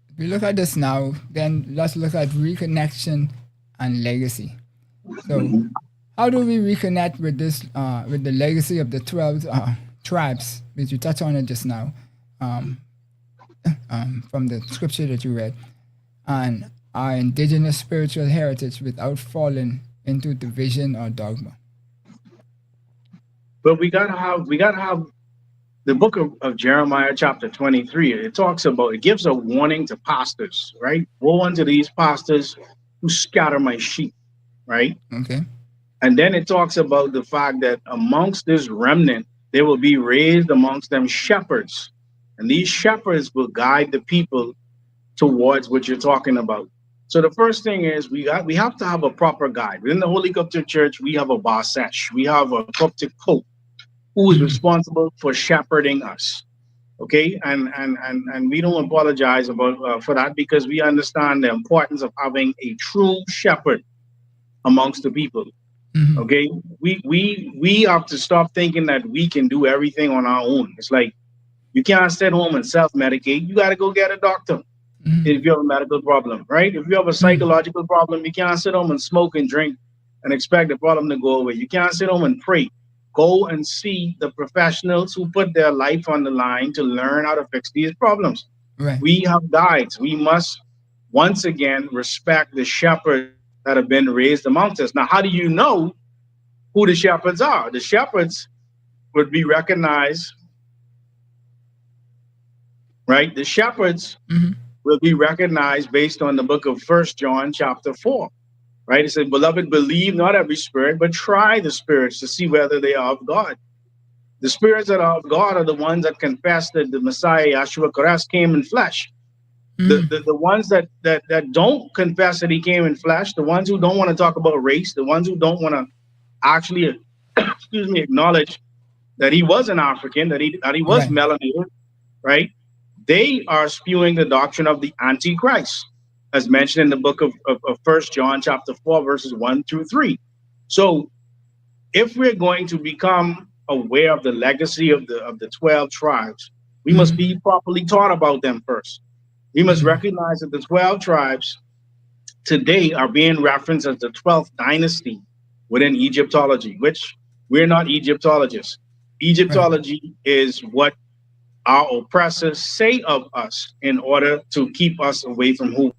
if we look at this now, then let's look at reconnection and legacy. So how do we reconnect with this with the legacy of the 12 tribes, which you touched on it just now, um, from the scripture that you read, and our indigenous spiritual heritage without falling into division or dogma? But we gotta have the book of Jeremiah, chapter 23. It talks about, it gives a warning to pastors, right? Woe unto these pastors who scatter my sheep, right? Okay. And then it talks about the fact that amongst this remnant, there will be raised amongst them shepherds. And these shepherds will guide the people towards what you're talking about. So the first thing is we have to have a proper guide. Within the Holy Coptic Church, we have a Basesh. We have a Coptic Pope who is Mm-hmm. responsible for shepherding us. Okay, and we don't apologize about for that because we understand the importance of having a true shepherd amongst the people. Mm-hmm. Okay, we have to stop thinking that we can do everything on our own. It's like you can't sit home and self-medicate. You got to go get a doctor Mm-hmm. if you have a medical problem, right? If you have a Mm-hmm. psychological problem, you can't sit home and smoke and drink and expect the problem to go away. You can't sit home and pray. go and see the professionals who put their life on the line to learn how to fix these problems. Right. We have guides. We must once again respect the shepherds that have been raised amongst us. Now, how do you know who the shepherds are? The shepherds would be recognized, right? The shepherds will be recognized based on the book of 1 John chapter 4, right? It says, beloved, believe not every spirit, but try the spirits to see whether they are of God. The spirits that are of God are the ones that confess that the Messiah, Yahshua Christ, came in flesh. The ones that don't confess that he came in flesh, the ones who don't want to talk about race, the ones who don't want to actually, acknowledge that he was an African, that he was Right. melanated, right? They are spewing the doctrine of the Antichrist, as mentioned in the book of 1 John chapter 4, verses 1-3. So if we're going to become aware of the legacy of the 12 tribes, we must be properly taught about them first. We must recognize that the 12 tribes today are being referenced as the 12th dynasty within Egyptology, which we're not Egyptologists. Egyptology is what our oppressors say of us in order to keep us away from who.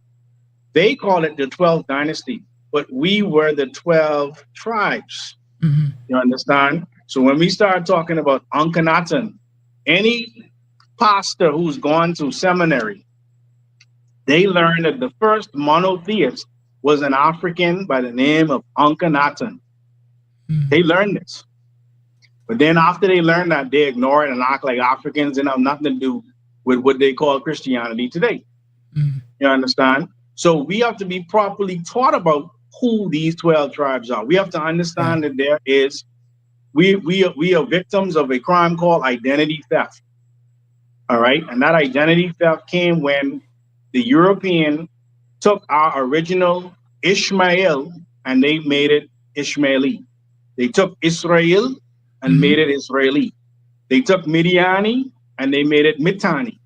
They call it the 12th dynasty, but we were the 12 tribes. You understand? So when we start talking about Akhenaten, any pastor who's gone to seminary, they learned that the first monotheist was an African by the name of Akhenaten. They learned this. But then after they learn that, they ignore it and act like Africans and have nothing to do with what they call Christianity today. You understand? So we have to be properly taught about who these 12 tribes are. We have to understand that there is, we are victims of a crime called identity theft. All right. And that identity theft came when the European took our original Ishmael and they made it Ishmaeli. They took Israel and made it Israeli. They took Midiani and they made it Mittani,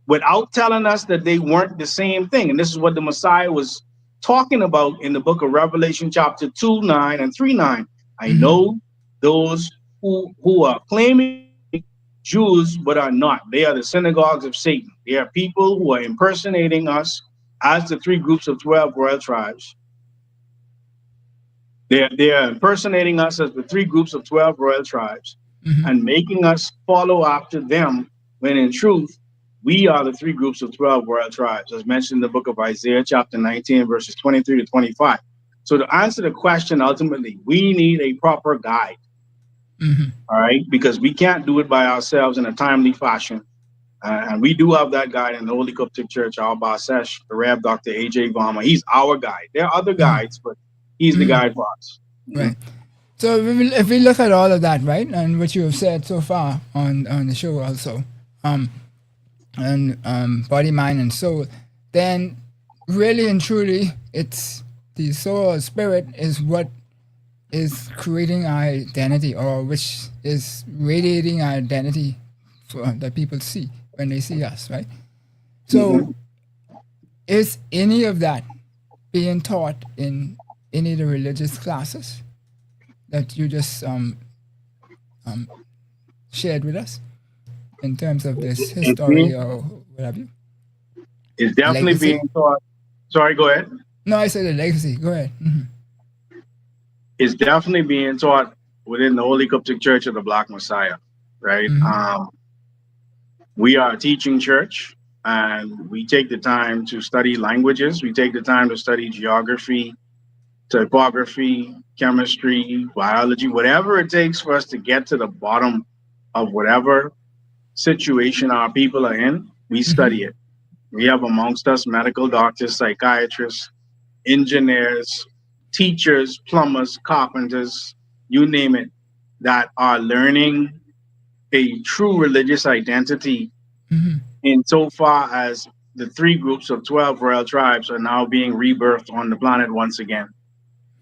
without telling us that they weren't the same thing. And this is what the Messiah was talking about in the book of Revelation chapter 2:9 and 3:9. I know those who are claiming Jews but are not. They are the synagogues of Satan. They are people who are impersonating us as the three groups of 12 royal tribes. They are impersonating us as the three groups of 12 royal tribes and making us follow after them, when in truth, we are the three groups of 12 royal tribes, as mentioned in the book of Isaiah, chapter 19, verses 23-25. So to answer the question, ultimately, we need a proper guide. All right, because we can't do it by ourselves in a timely fashion. And we do have that guide in the Holy Coptic Church, our Basesh, the Rev. Dr. A.J. Varma. He's our guide. There are other guides, but he's the guide for us. Right. So if we look at all of that, right, and what you have said so far on the show also, and body, mind, and soul, then really and truly, it's the soul or spirit is what is creating our identity, or which is radiating our identity that people see when they see us, right? So is any of that being taught in any of the religious classes that you just shared with us in terms of this history or what have you? It's definitely Legacy? being taught. Sorry, go ahead. No, I said the legacy. Go ahead. It's definitely being taught within the Holy Coptic Church of the Black Messiah, right? We are a teaching church, and we take the time to study languages. We take the time to study geography, typography, chemistry, biology, whatever it takes for us to get to the bottom of whatever situation our people are in. We study it. We have amongst us medical doctors, psychiatrists, engineers, teachers, plumbers, carpenters, you name it, that are learning a true religious identity in so far as the three groups of 12 royal tribes are now being rebirthed on the planet once again.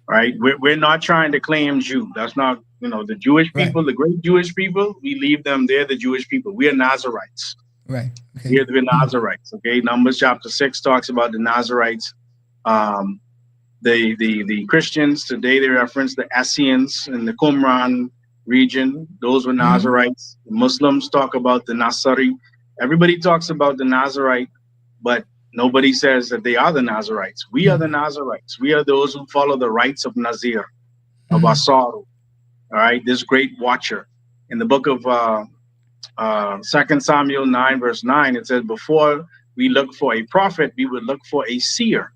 Right? We're not trying to claim Jew. That's not, the Jewish people, the great Jewish people, we leave them. They're the Jewish people. We are Nazarites. Right. Okay. We are the Nazarites. Okay. Numbers chapter 6 talks about the Nazarites. The Christians today, they reference the Essenes and the Qumran, region. Those were Mm-hmm. Nazarites. Muslims talk about the Nasari. Everybody talks about the Nazarite, but nobody says that they are the Nazarites. We are the Nazarites. We are those who follow the rites of Nazir, of Mm-hmm. Asaru. All right, this great watcher. In the book of 2 Samuel 9, verse 9, it says, before we look for a prophet, we would look for a seer.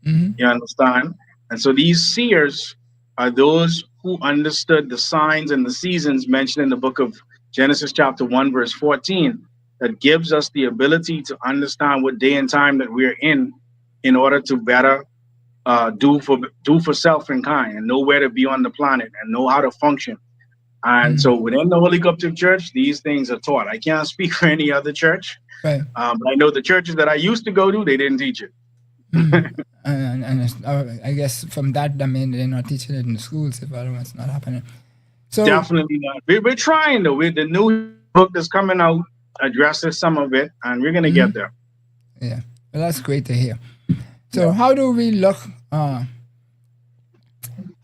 Mm-hmm. You understand? And so these seers are those who understood the signs and the seasons mentioned in the book of Genesis chapter 1, verse 14, that gives us the ability to understand what day and time that we're in order to better do for self and kind, and know where to be on the planet and know how to function. And Mm-hmm. so within the Holy Coptic Church, these things are taught. I can't speak for any other church. Right. But I know the churches that I used to go to, they didn't teach it. And I guess from that, I mean, they're not teaching it in the schools if otherwise it's not happening. So, Definitely not. We're trying though. The new book that's coming out addresses some of it, and we're gonna get there. yeah, well, that's great to hear. So, Yeah. how do we look? How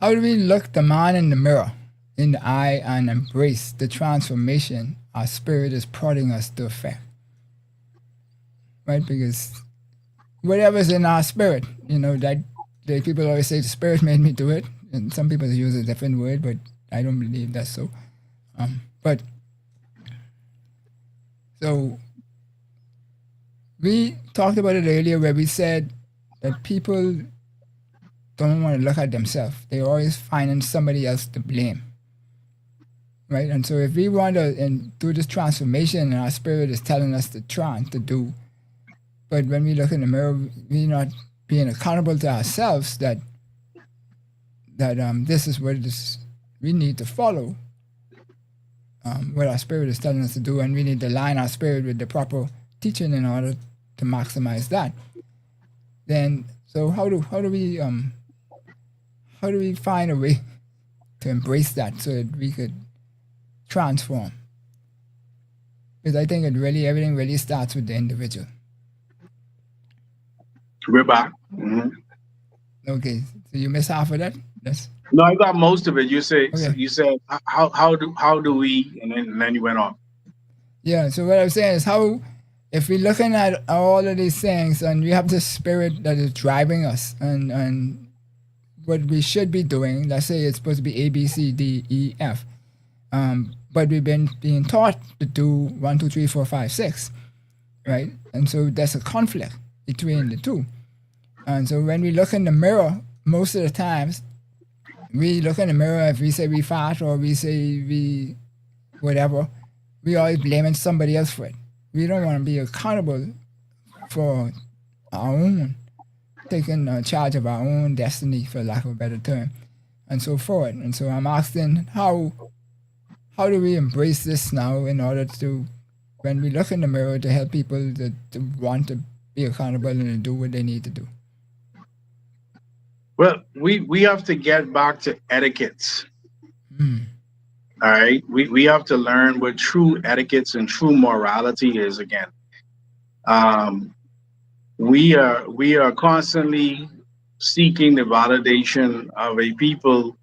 do we look the man in the mirror, in the eye, and embrace the transformation our spirit is prodding us to effect? Right, because whatever's in our spirit, that the people always say the spirit made me do it, and some people use a different word, but I don't believe that's so. But so we talked about it earlier where we said that people don't want to look at themselves. They're always finding somebody else to blame. Right? And so if we want to and do this transformation and our spirit is telling us to do, but when we look in the mirror, we're not being accountable to ourselves that this is what we need to follow, what our spirit is telling us to do, and we need to align our spirit with the proper teaching in order to maximize that. Then, so how do we find a way to embrace that so that we could transform? Because I think everything really starts with the individual. We're back. Mm-hmm. Okay, so you missed half of that. Yes. No, I got most of it. You said Okay. how do we, and then you went on. Yeah. So what I was saying is how, if we're looking at all of these things and we have this spirit that is driving us and what we should be doing, let's say it's supposed to be A, B, C, D, E, F, but we've been being taught to do 1, 2, 3, 4, 5, 6, right? And so there's a conflict between the two. And so when we look in the mirror, most of the times we look in the mirror, if we say we fat or we say we whatever, we always blaming somebody else for it. We don't want to be accountable for our own, taking charge of our own destiny, for lack of a better term, and so forth. And so I'm asking, how do we embrace this now in order to, when we look in the mirror, to help people to want to be accountable and to do what they need to do? Well, we have to get back to etiquettes. All right. We have to learn what true etiquettes and true morality is again. We are constantly seeking the validation of a people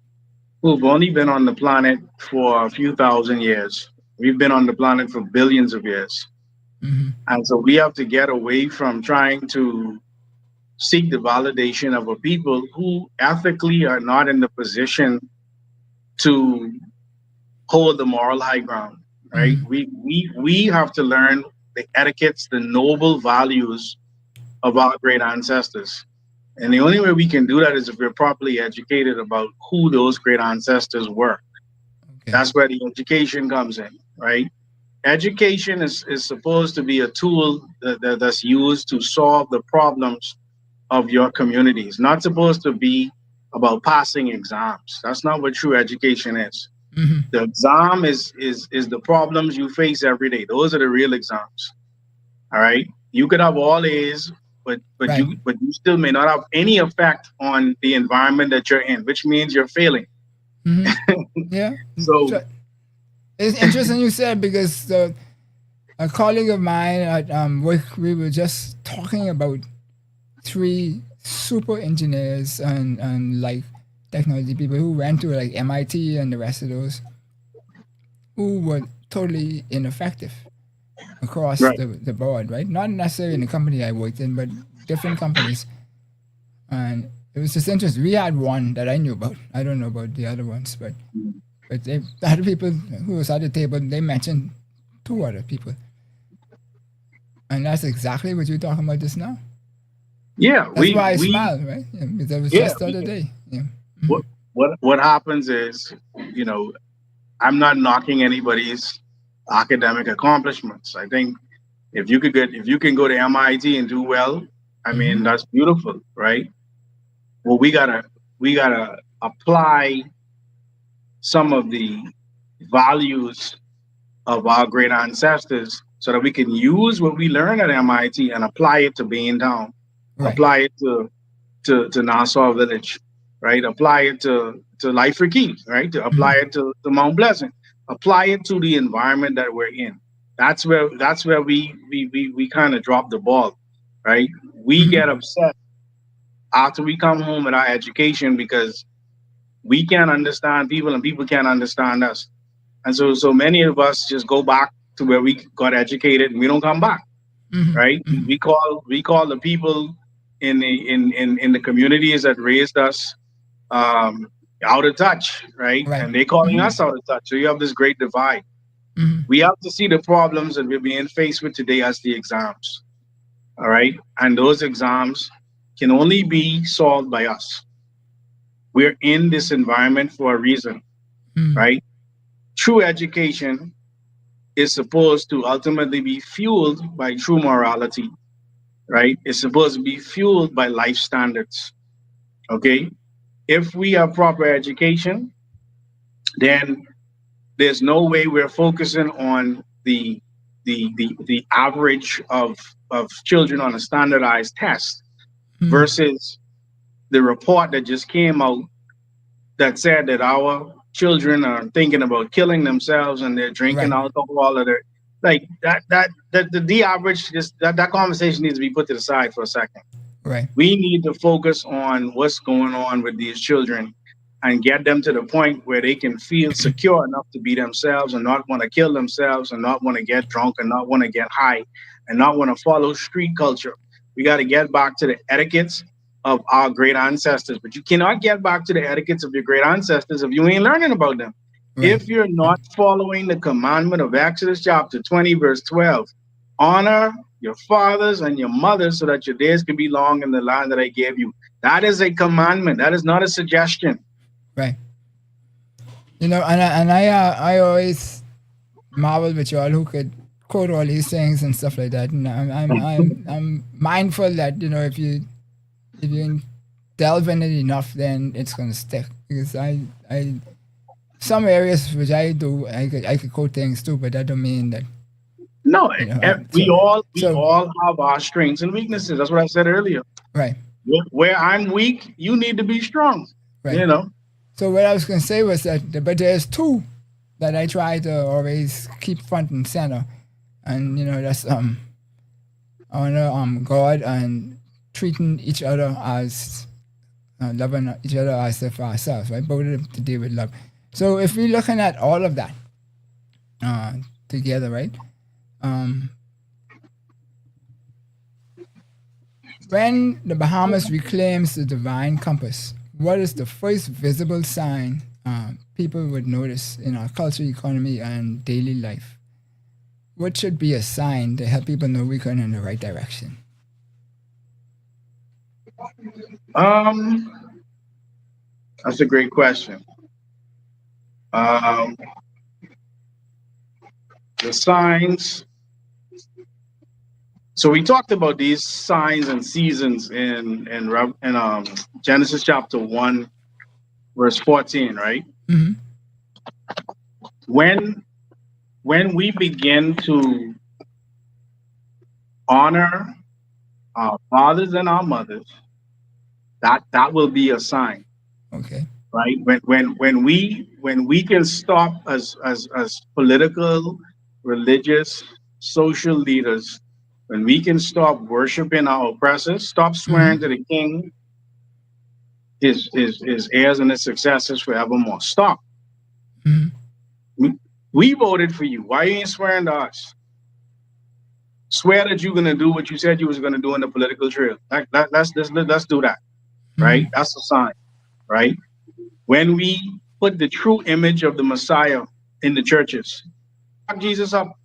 who've only been on the planet for a few thousand years. We've been on the planet for billions of years. And so we have to get away from trying to seek the validation of a people who ethically are not in the position to hold the moral high ground, right? We have to learn the etiquettes, the noble values of our great ancestors. And the only way we can do that is if we're properly educated about who those great ancestors were. Okay. That's where the education comes in, right? Education is supposed to be a tool that's used to solve the problems of your community. It's not supposed to be about passing exams. That's not what true education is. The exam is the problems you face every day. Those are the real exams. All right. You could have all A's, but Right. you still may not have any effect on the environment that you're in, which means you're failing. Yeah. So it's interesting you said, because a colleague of mine at work, we were just talking about 3 super engineers and like technology people who went to like MIT and the rest of those. who were totally ineffective across Right. the board, right? Not necessarily in the company I worked in, but different companies. And it was just interesting. We had one that I knew about. I don't know about the other ones, but the other people who was at the table, they mentioned two other people. And that's exactly what you're talking about just now. Yeah, That's why I we smiled, right? Yeah, because it was yeah, just the other day. Yeah. what what happens is, you know, I'm not knocking anybody's academic accomplishments. I think if you can go to MIT and do well, I mean that's beautiful, right? Well, we gotta apply some of the values of our great ancestors so that we can use what we learn at MIT and apply it to Baintown, Right. apply it to Nassau Village, right? Apply it to Life for Keys, right? To apply it to Mount Pleasant, apply it to the environment that we're in. That's where we kind of drop the ball, right? We get upset after we come home with our education because we can't understand people and people can't understand us. And so many of us just go back to where we got educated and we don't come back, right? We call the people in the communities that raised us um, out of touch, right? Right. And they calling us out of touch. So you have this great divide. We have to see the problems that we're being faced with today as the exams, all right? And those exams can only be solved by us. We're in this environment for a reason, right? True education is supposed to ultimately be fueled by true morality, right? It's supposed to be fueled by life standards. Okay. If we have proper education, then there's no way we're focusing on the average of children on a standardized test versus the report that just came out that said that our children are thinking about killing themselves and they're drinking Right. alcohol or they're like that the average just that conversation needs to be put to the side for a second. Right. We need to focus on what's going on with these children and get them to the point where they can feel secure enough to be themselves and not want to kill themselves and not want to get drunk and not want to get high and not want to follow street culture. We got to get back to the etiquettes of our great ancestors, but you cannot get back to the etiquettes of your great ancestors if you ain't learning about them. Right. If you're not following the commandment of Exodus chapter 20, verse 12, honor your fathers and your mothers so that your days can be long in the land that I gave you. That is a commandment. That is not a suggestion. Right. You know, I always marvel with y'all who could quote all these things and stuff like that. And I'm mindful that, you know, if you delve in it enough, then it's gonna stick. Because I some areas which I do, I could quote things too, but that don't mean that, No, you know. we So all have our strengths and weaknesses. That's what I said earlier. right. Where I'm weak, you need to be strong. Right. You know. So what I was gonna say was that, but there's two that I try to always keep front and center, and you know that's honor God and treating each other as loving each other as if ourselves, right? Both of them to deal with love. So if we're looking at all of that together, right? When the Bahamas reclaims the divine compass, what is the first visible sign people would notice in our culture, economy, and daily life? What should be a sign to help people know we're going in the right direction? That's a great question. Um, the signs. So we talked about these signs and seasons in Genesis chapter 1, verse 14, right? Mm-hmm. When we begin to honor our fathers and our mothers, that will be a sign, Okay. right? When we can stop as political, religious, social leaders, when we can stop worshiping our oppressors, stop Mm-hmm. swearing to the king, his heirs and his successors forevermore. Stop. Mm-hmm. We voted for you. Why you ain't swearing to us? Swear that you're gonna do what you said you was gonna do in the political trail. Let's do that, right? That's a sign, right? When we put the true image of the Messiah in the churches, fuck Jesus up.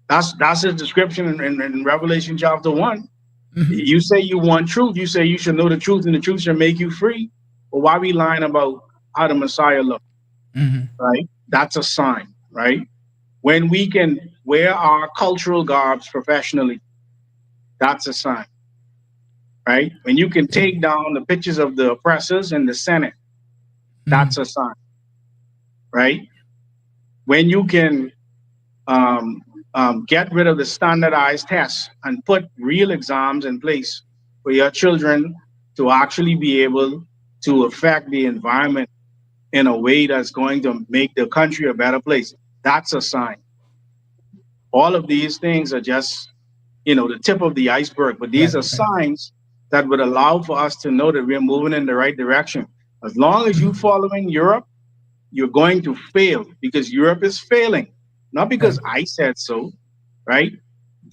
That's his description in Revelation chapter 1. You say you want truth. You say you should know the truth, and the truth shall make you free. But why we lying about how the Messiah look? Right? That's a sign, right? When we can wear our cultural garbs professionally, that's a sign, right? When you can take down the pictures of the oppressors in the Senate, that's a sign, right? When you can get rid of the standardized tests and put real exams in place for your children to actually be able to affect the environment in a way that's going to make the country a better place, that's a sign. All of these things are just, the tip of the iceberg, but these are signs that would allow for us to know that we're moving in the right direction. As long as you're following Europe, you're going to fail, because Europe is failing, not because I said so, right?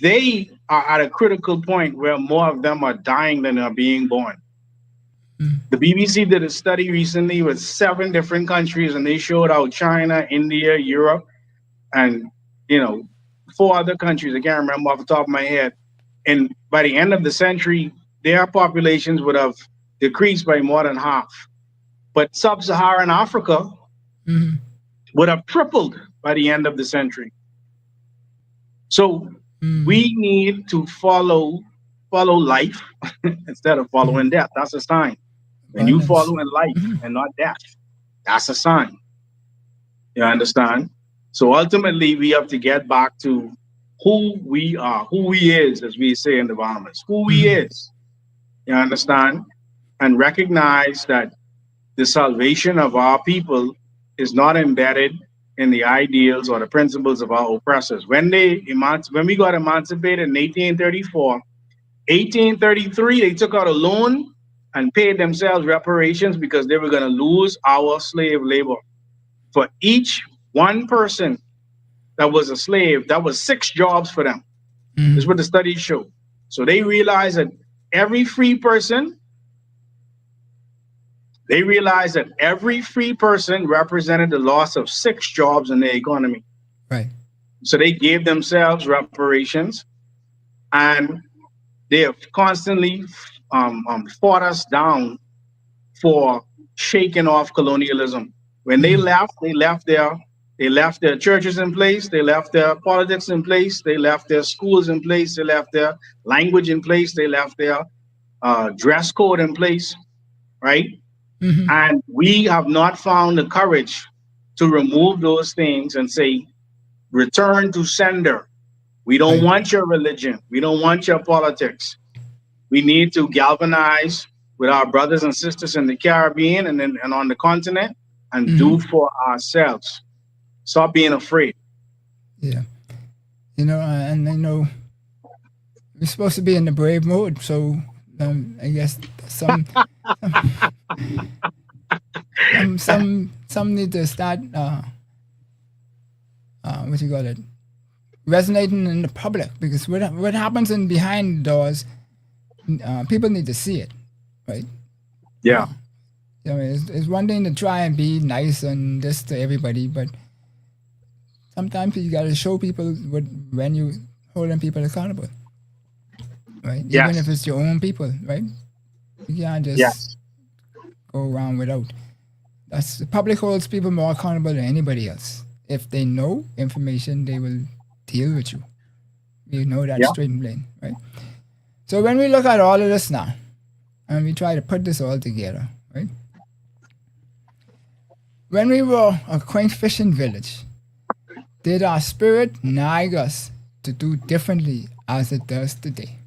They are at a critical point where more of them are dying than are being born. The BBC did a study recently with 7 different countries, and they showed how China, India, Europe, and 4 other countries, I can't remember off the top of my head, and by the end of the century, their populations would have decreased by more than half. But sub-Saharan Africa would have tripled by the end of the century. So we need to follow life instead of following death. That's a sign. When you follow in life and not death, that's a sign. You understand? So ultimately, we have to get back to who we are, who we is, as we say in the Bahamas, who we is. You understand? And recognize that the salvation of our people is not embedded in the ideals or the principles of our oppressors. When we got emancipated in 1834, 1833, they took out a loan and paid themselves reparations because they were going to lose our slave labor. For each one person that was a slave, that was 6 jobs for them. This is what the studies show. So they realized that every free person represented the loss of 6 jobs in the economy. Right. So they gave themselves reparations, and they have constantly fought us down for shaking off colonialism. When they left their churches in place, they left their politics in place, they left their schools in place, they left their language in place, they left their dress code in place, right? And we have not found the courage to remove those things and say, return to sender. We don't want your religion. We don't want your politics. We need to galvanize with our brothers and sisters in the Caribbean and on the continent and do for ourselves. Stop being afraid. Yeah. And I know we're supposed to be in the brave mode, so I guess some need to start what you call it, resonating in the public, because what happens in behind the doors, people need to see it, right? Yeah. It's one thing to try and be nice and this to everybody, but sometimes you got to show people when you holding people accountable, right? Yes. Even if it's your own people, right? You can't just go around without. The public holds people more accountable than anybody else. If they know information, they will deal with you. You know that straight and plain, right? So when we look at all of this now, and we try to put this all together, right? When we were a quaint fishing village, did our spirit nag us to do differently as it does today?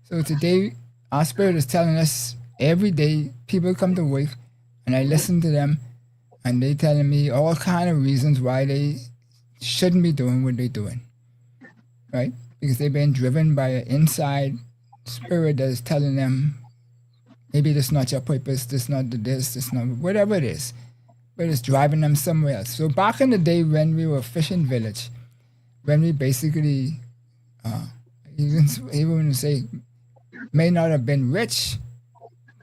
So today, our spirit is telling us every day, people come to work, and I listen to them, and they telling me all kind of reasons why they shouldn't be doing what they're doing, right? Because they've been driven by an inside spirit that is telling them, maybe this is not your purpose, this is not this, this is not whatever it is. but it's driving them somewhere else. So back in the day when we were a fishing village, when we basically, even say, may not have been rich,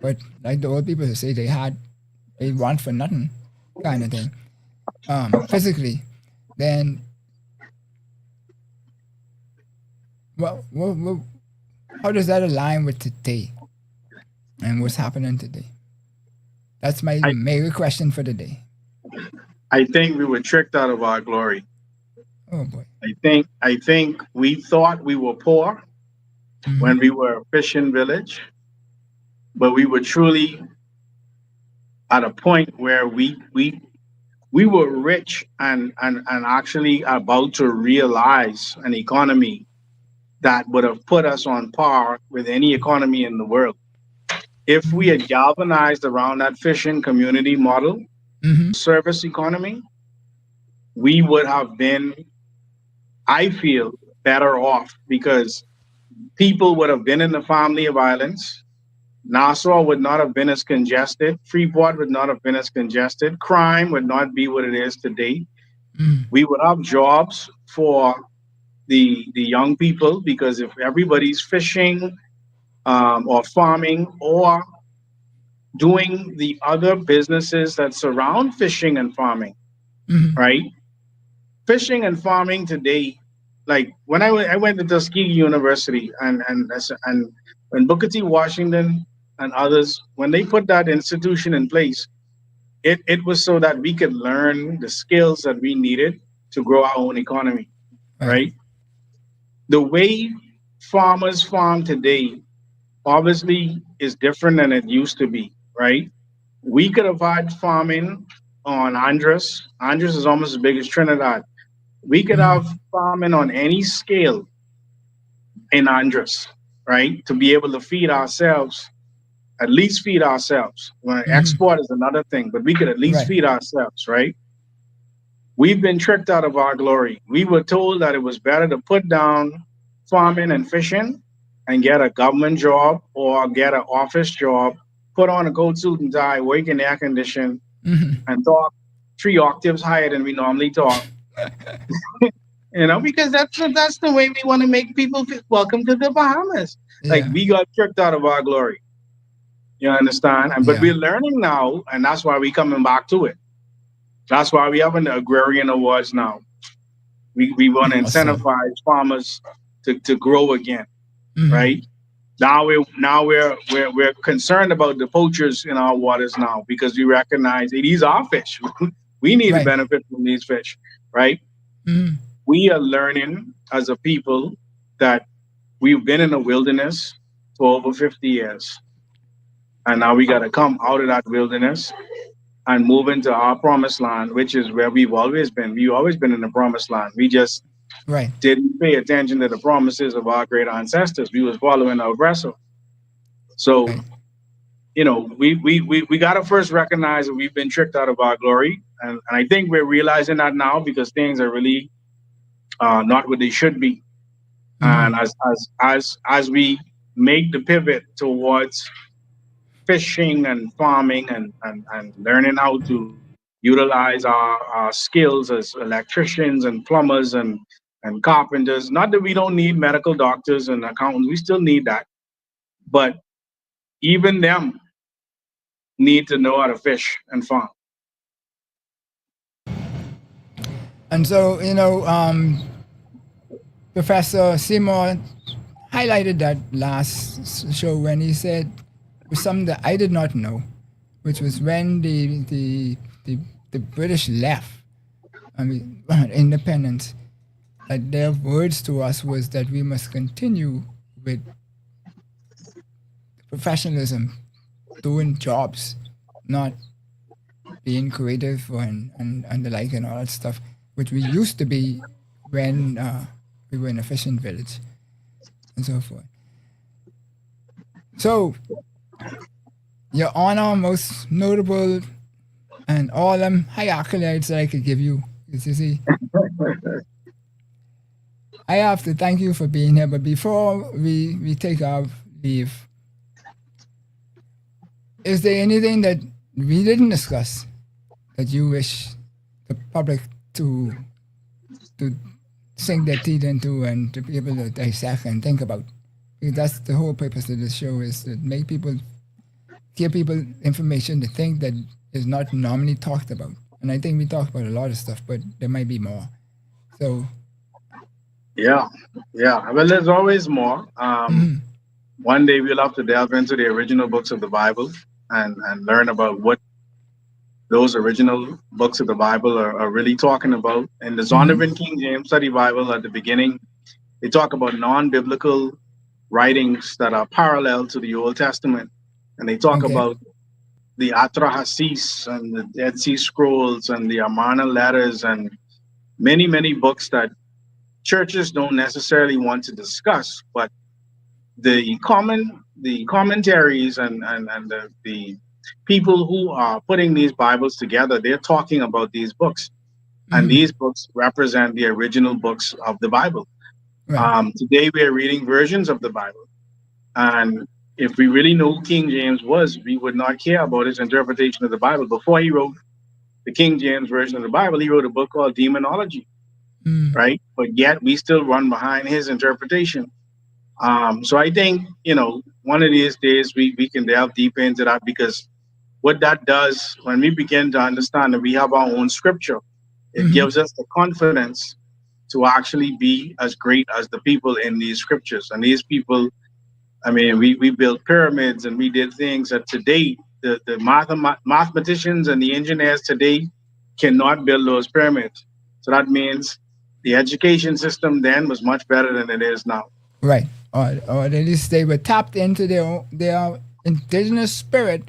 but like the old people who say they want for nothing, kind of thing, physically, then what, how does that align with today and what's happening today? That's my major question for the day. I think we were tricked out of our glory. Oh boy. I think we thought we were poor when we were a fishing village, but we were truly at a point where we were rich and actually about to realize an economy that would have put us on par with any economy in the world. If we had galvanized around that fishing community model, service economy, we would have been, I feel, better off because people would have been in the family of islands. Nassau would not have been as congested. Freeport would not have been as congested. Crime would not be what it is today. We would have jobs for the young people because if everybody's fishing or farming or doing the other businesses that surround fishing and farming, right? Fishing and farming today, like when I went to Tuskegee University and when Booker T. Washington and others, when they put that institution in place, it was so that we could learn the skills that we needed to grow our own economy, right? The way farmers farm today obviously is different than it used to be, right? We could have had farming on Andros. Andros is almost as big as Trinidad. We could have farming on any scale in Andros, right? To be able to feed ourselves, at least feed ourselves. When export is another thing, but we could at least feed ourselves, right? We've been tricked out of our glory. We were told that it was better to put down farming and fishing and get a government job or get an office job, put on a coat suit and tie, work in the air condition, and talk 3 octaves higher than we normally talk. Because that's the way we want to make people feel welcome to the Bahamas. Yeah. Like we got tricked out of our glory. You understand? But we're learning now, and that's why we're coming back to it. That's why we have an agrarian awards now. We want to incentivize farmers to grow again, right? Now we're concerned about the poachers in our waters now because we recognize these are fish. We need to benefit from these fish, right? We are learning as a people that we've been in the wilderness for over 50 years. And now we got to come out of that wilderness and move into our promised land, which is where we've always been. We've always been in the promised land. We just didn't pay attention to the promises of our great ancestors. We was following our aggressor. So, we got to first recognize that we've been tricked out of our glory. And I think we're realizing that now because things are really not what they should be. And as we make the pivot towards fishing and farming and learning how to utilize our skills as electricians and plumbers and carpenters. Not that we don't need medical doctors and accountants, we still need that. But even them need to know how to fish and farm. And so, Professor Seymour highlighted that last show when he said something that I did not know, which was when the British left, independence, that their words to us was that we must continue with professionalism, doing jobs, not being creative and the like and all that stuff, which we used to be when we were in a fishing village and so forth. So, Your Honor, most notable and all them high accolades that I could give you, you see. I have to thank you for being here, but before we take our leave, is there anything that we didn't discuss that you wish the public to sink their teeth into and to be able to dissect and think about? Because that's the whole purpose of the show, is to make people, give people information to think that is not normally talked about. And I think we talk about a lot of stuff, but there might be more. So Yeah, yeah. Well, there's always more. One day we'll have to delve into the original books of the Bible and learn about what those original books of the Bible are really talking about. In the Zondervan King James Study Bible, at the beginning, they talk about non-biblical writings that are parallel to the Old Testament. And they talk okay, about the Atrahasis and the Dead Sea Scrolls and the Amarna letters and many, many books that churches don't necessarily want to discuss, but the commentaries and the people who are putting these Bibles together, they're talking about these books. And these books represent the original books of the Bible. right, Today we are reading versions of the Bible. And if we really know who King James was, we would not care about his interpretation of the Bible. Before he wrote the King James version of the Bible, he wrote a book called Demonology, right? But yet we still run behind his interpretation. So I think, one of these days we can delve deep into that, because what that does, when we begin to understand that we have our own scripture, it gives us the confidence to actually be as great as the people in these scriptures. And these people, I mean, we built pyramids and we did things that today, the mathematicians and the engineers today cannot build those pyramids. So that means the education system then was much better than it is now. right. Or at least they were tapped into their indigenous spirit,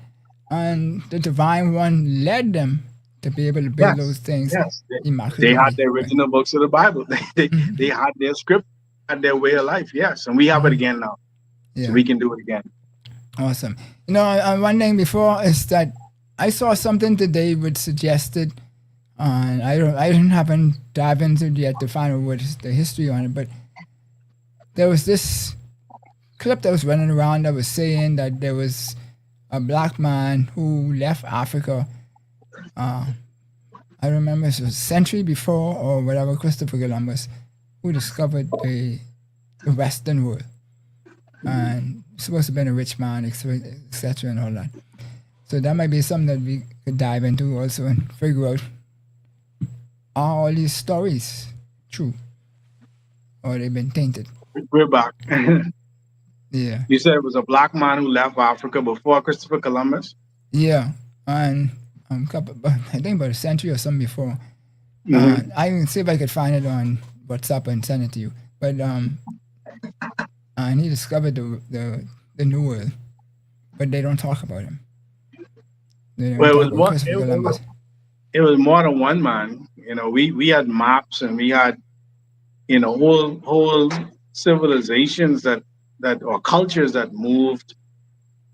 and the divine one led them to be able to build those things. Yes, they immaculately. had the original books of the Bible. They had their script, had their way of life. Yes, and we have it again now, so we can do it again. Awesome. One thing before is that I saw something today which suggested, and I didn't happen to dive into it yet to find out what is the history on it, but there was this clip that was running around that was saying that there was a black man who left Africa. I remember it was a century before or whatever, Christopher Columbus, who discovered the Western world. And supposed to have been a rich man, etc., and all that. So that might be something that we could dive into also and figure out, are all these stories true, or they've been tainted? We're back. Yeah. You said it was a black man who left Africa before Christopher Columbus? Yeah, and I think about a century or something before. I can see if I could find it on WhatsApp and send it to you. But and he discovered the New World, but they don't talk about him. Well, it was more than one man. We had maps and we had whole civilizations that or cultures that moved.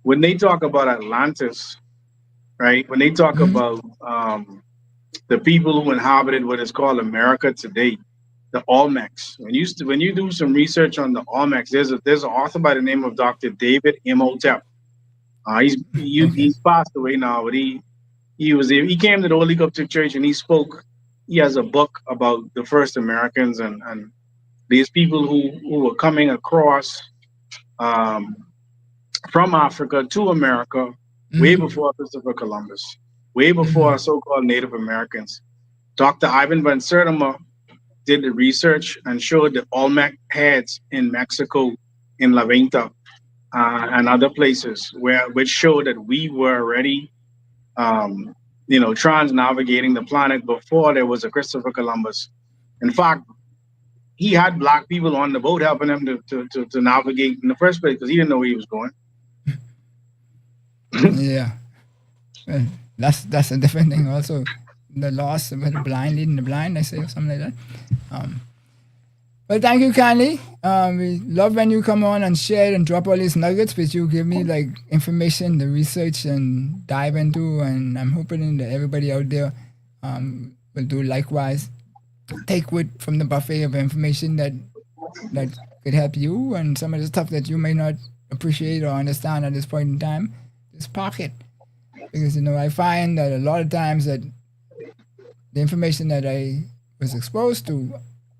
When they talk about Atlantis, right? When they talk about the people who inhabited what is called America today, the Olmecs. When you do some research on the Olmecs, there's an author by the name of Dr. David Imhotep. He's passed away now, but he came to the Holy Coptic Church and he spoke. He has a book about the first Americans and these people who were coming across from Africa to America way before Christopher Columbus, way before so-called Native Americans. Dr. Ivan van Sertima did the research and showed the Olmec heads in Mexico, in La Venta, and other places which showed that we were already, trans-navigating the planet before there was a Christopher Columbus. In fact, he had black people on the boat helping him to navigate in the first place because he didn't know where he was going. Yeah, well, that's a different thing. Also, the loss of the blind leading the blind, I say, or something like that. But thank you kindly. We love when you come on and share and drop all these nuggets, which you give me like information to research and dive into, and I'm hoping that everybody out there will do likewise. Take wood from the buffet of information that could help you, and some of the stuff that you may not appreciate or understand at this point in time, just park it. Because I find that a lot of times that the information that I was exposed to,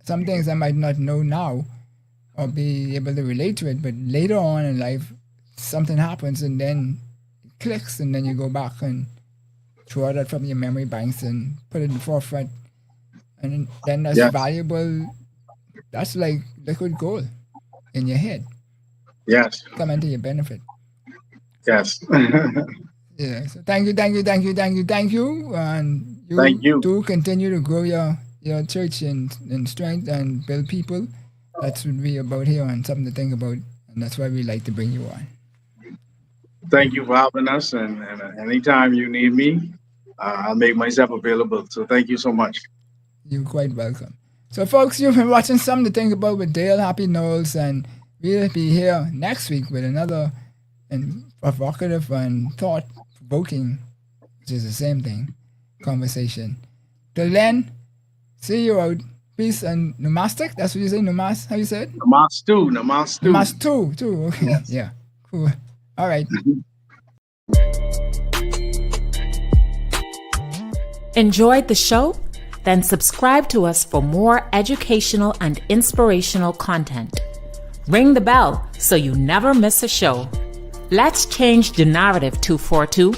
some things I might not know now or be able to relate to it, but later on in life, something happens and then it clicks, and then you go back and draw that from your memory banks and put it in the forefront. And then that's valuable. That's like liquid gold in your head. Yes. Coming to your benefit. Yes. Yeah. So thank you. And Thank you. do continue to grow your church in strength and build people. That's what we're about here, and something to think about. And that's why we like to bring you on. Thank you for having us. And anytime you need me, I'll make myself available. So thank you so much. You're quite welcome. So, folks, you've been watching Something to Think About with Dale Happy Knowles, and we'll be here next week with another provocative and thought-provoking, which is the same thing, conversation. Till then, see you out. Peace and Namastic. That's what you say, Namas? How you say it? Namastu. Namastu, too. Okay, yes. Yeah, cool. All right. Enjoyed the show? Then subscribe to us for more educational and inspirational content. Ring the bell so you never miss a show. Let's change the narrative 242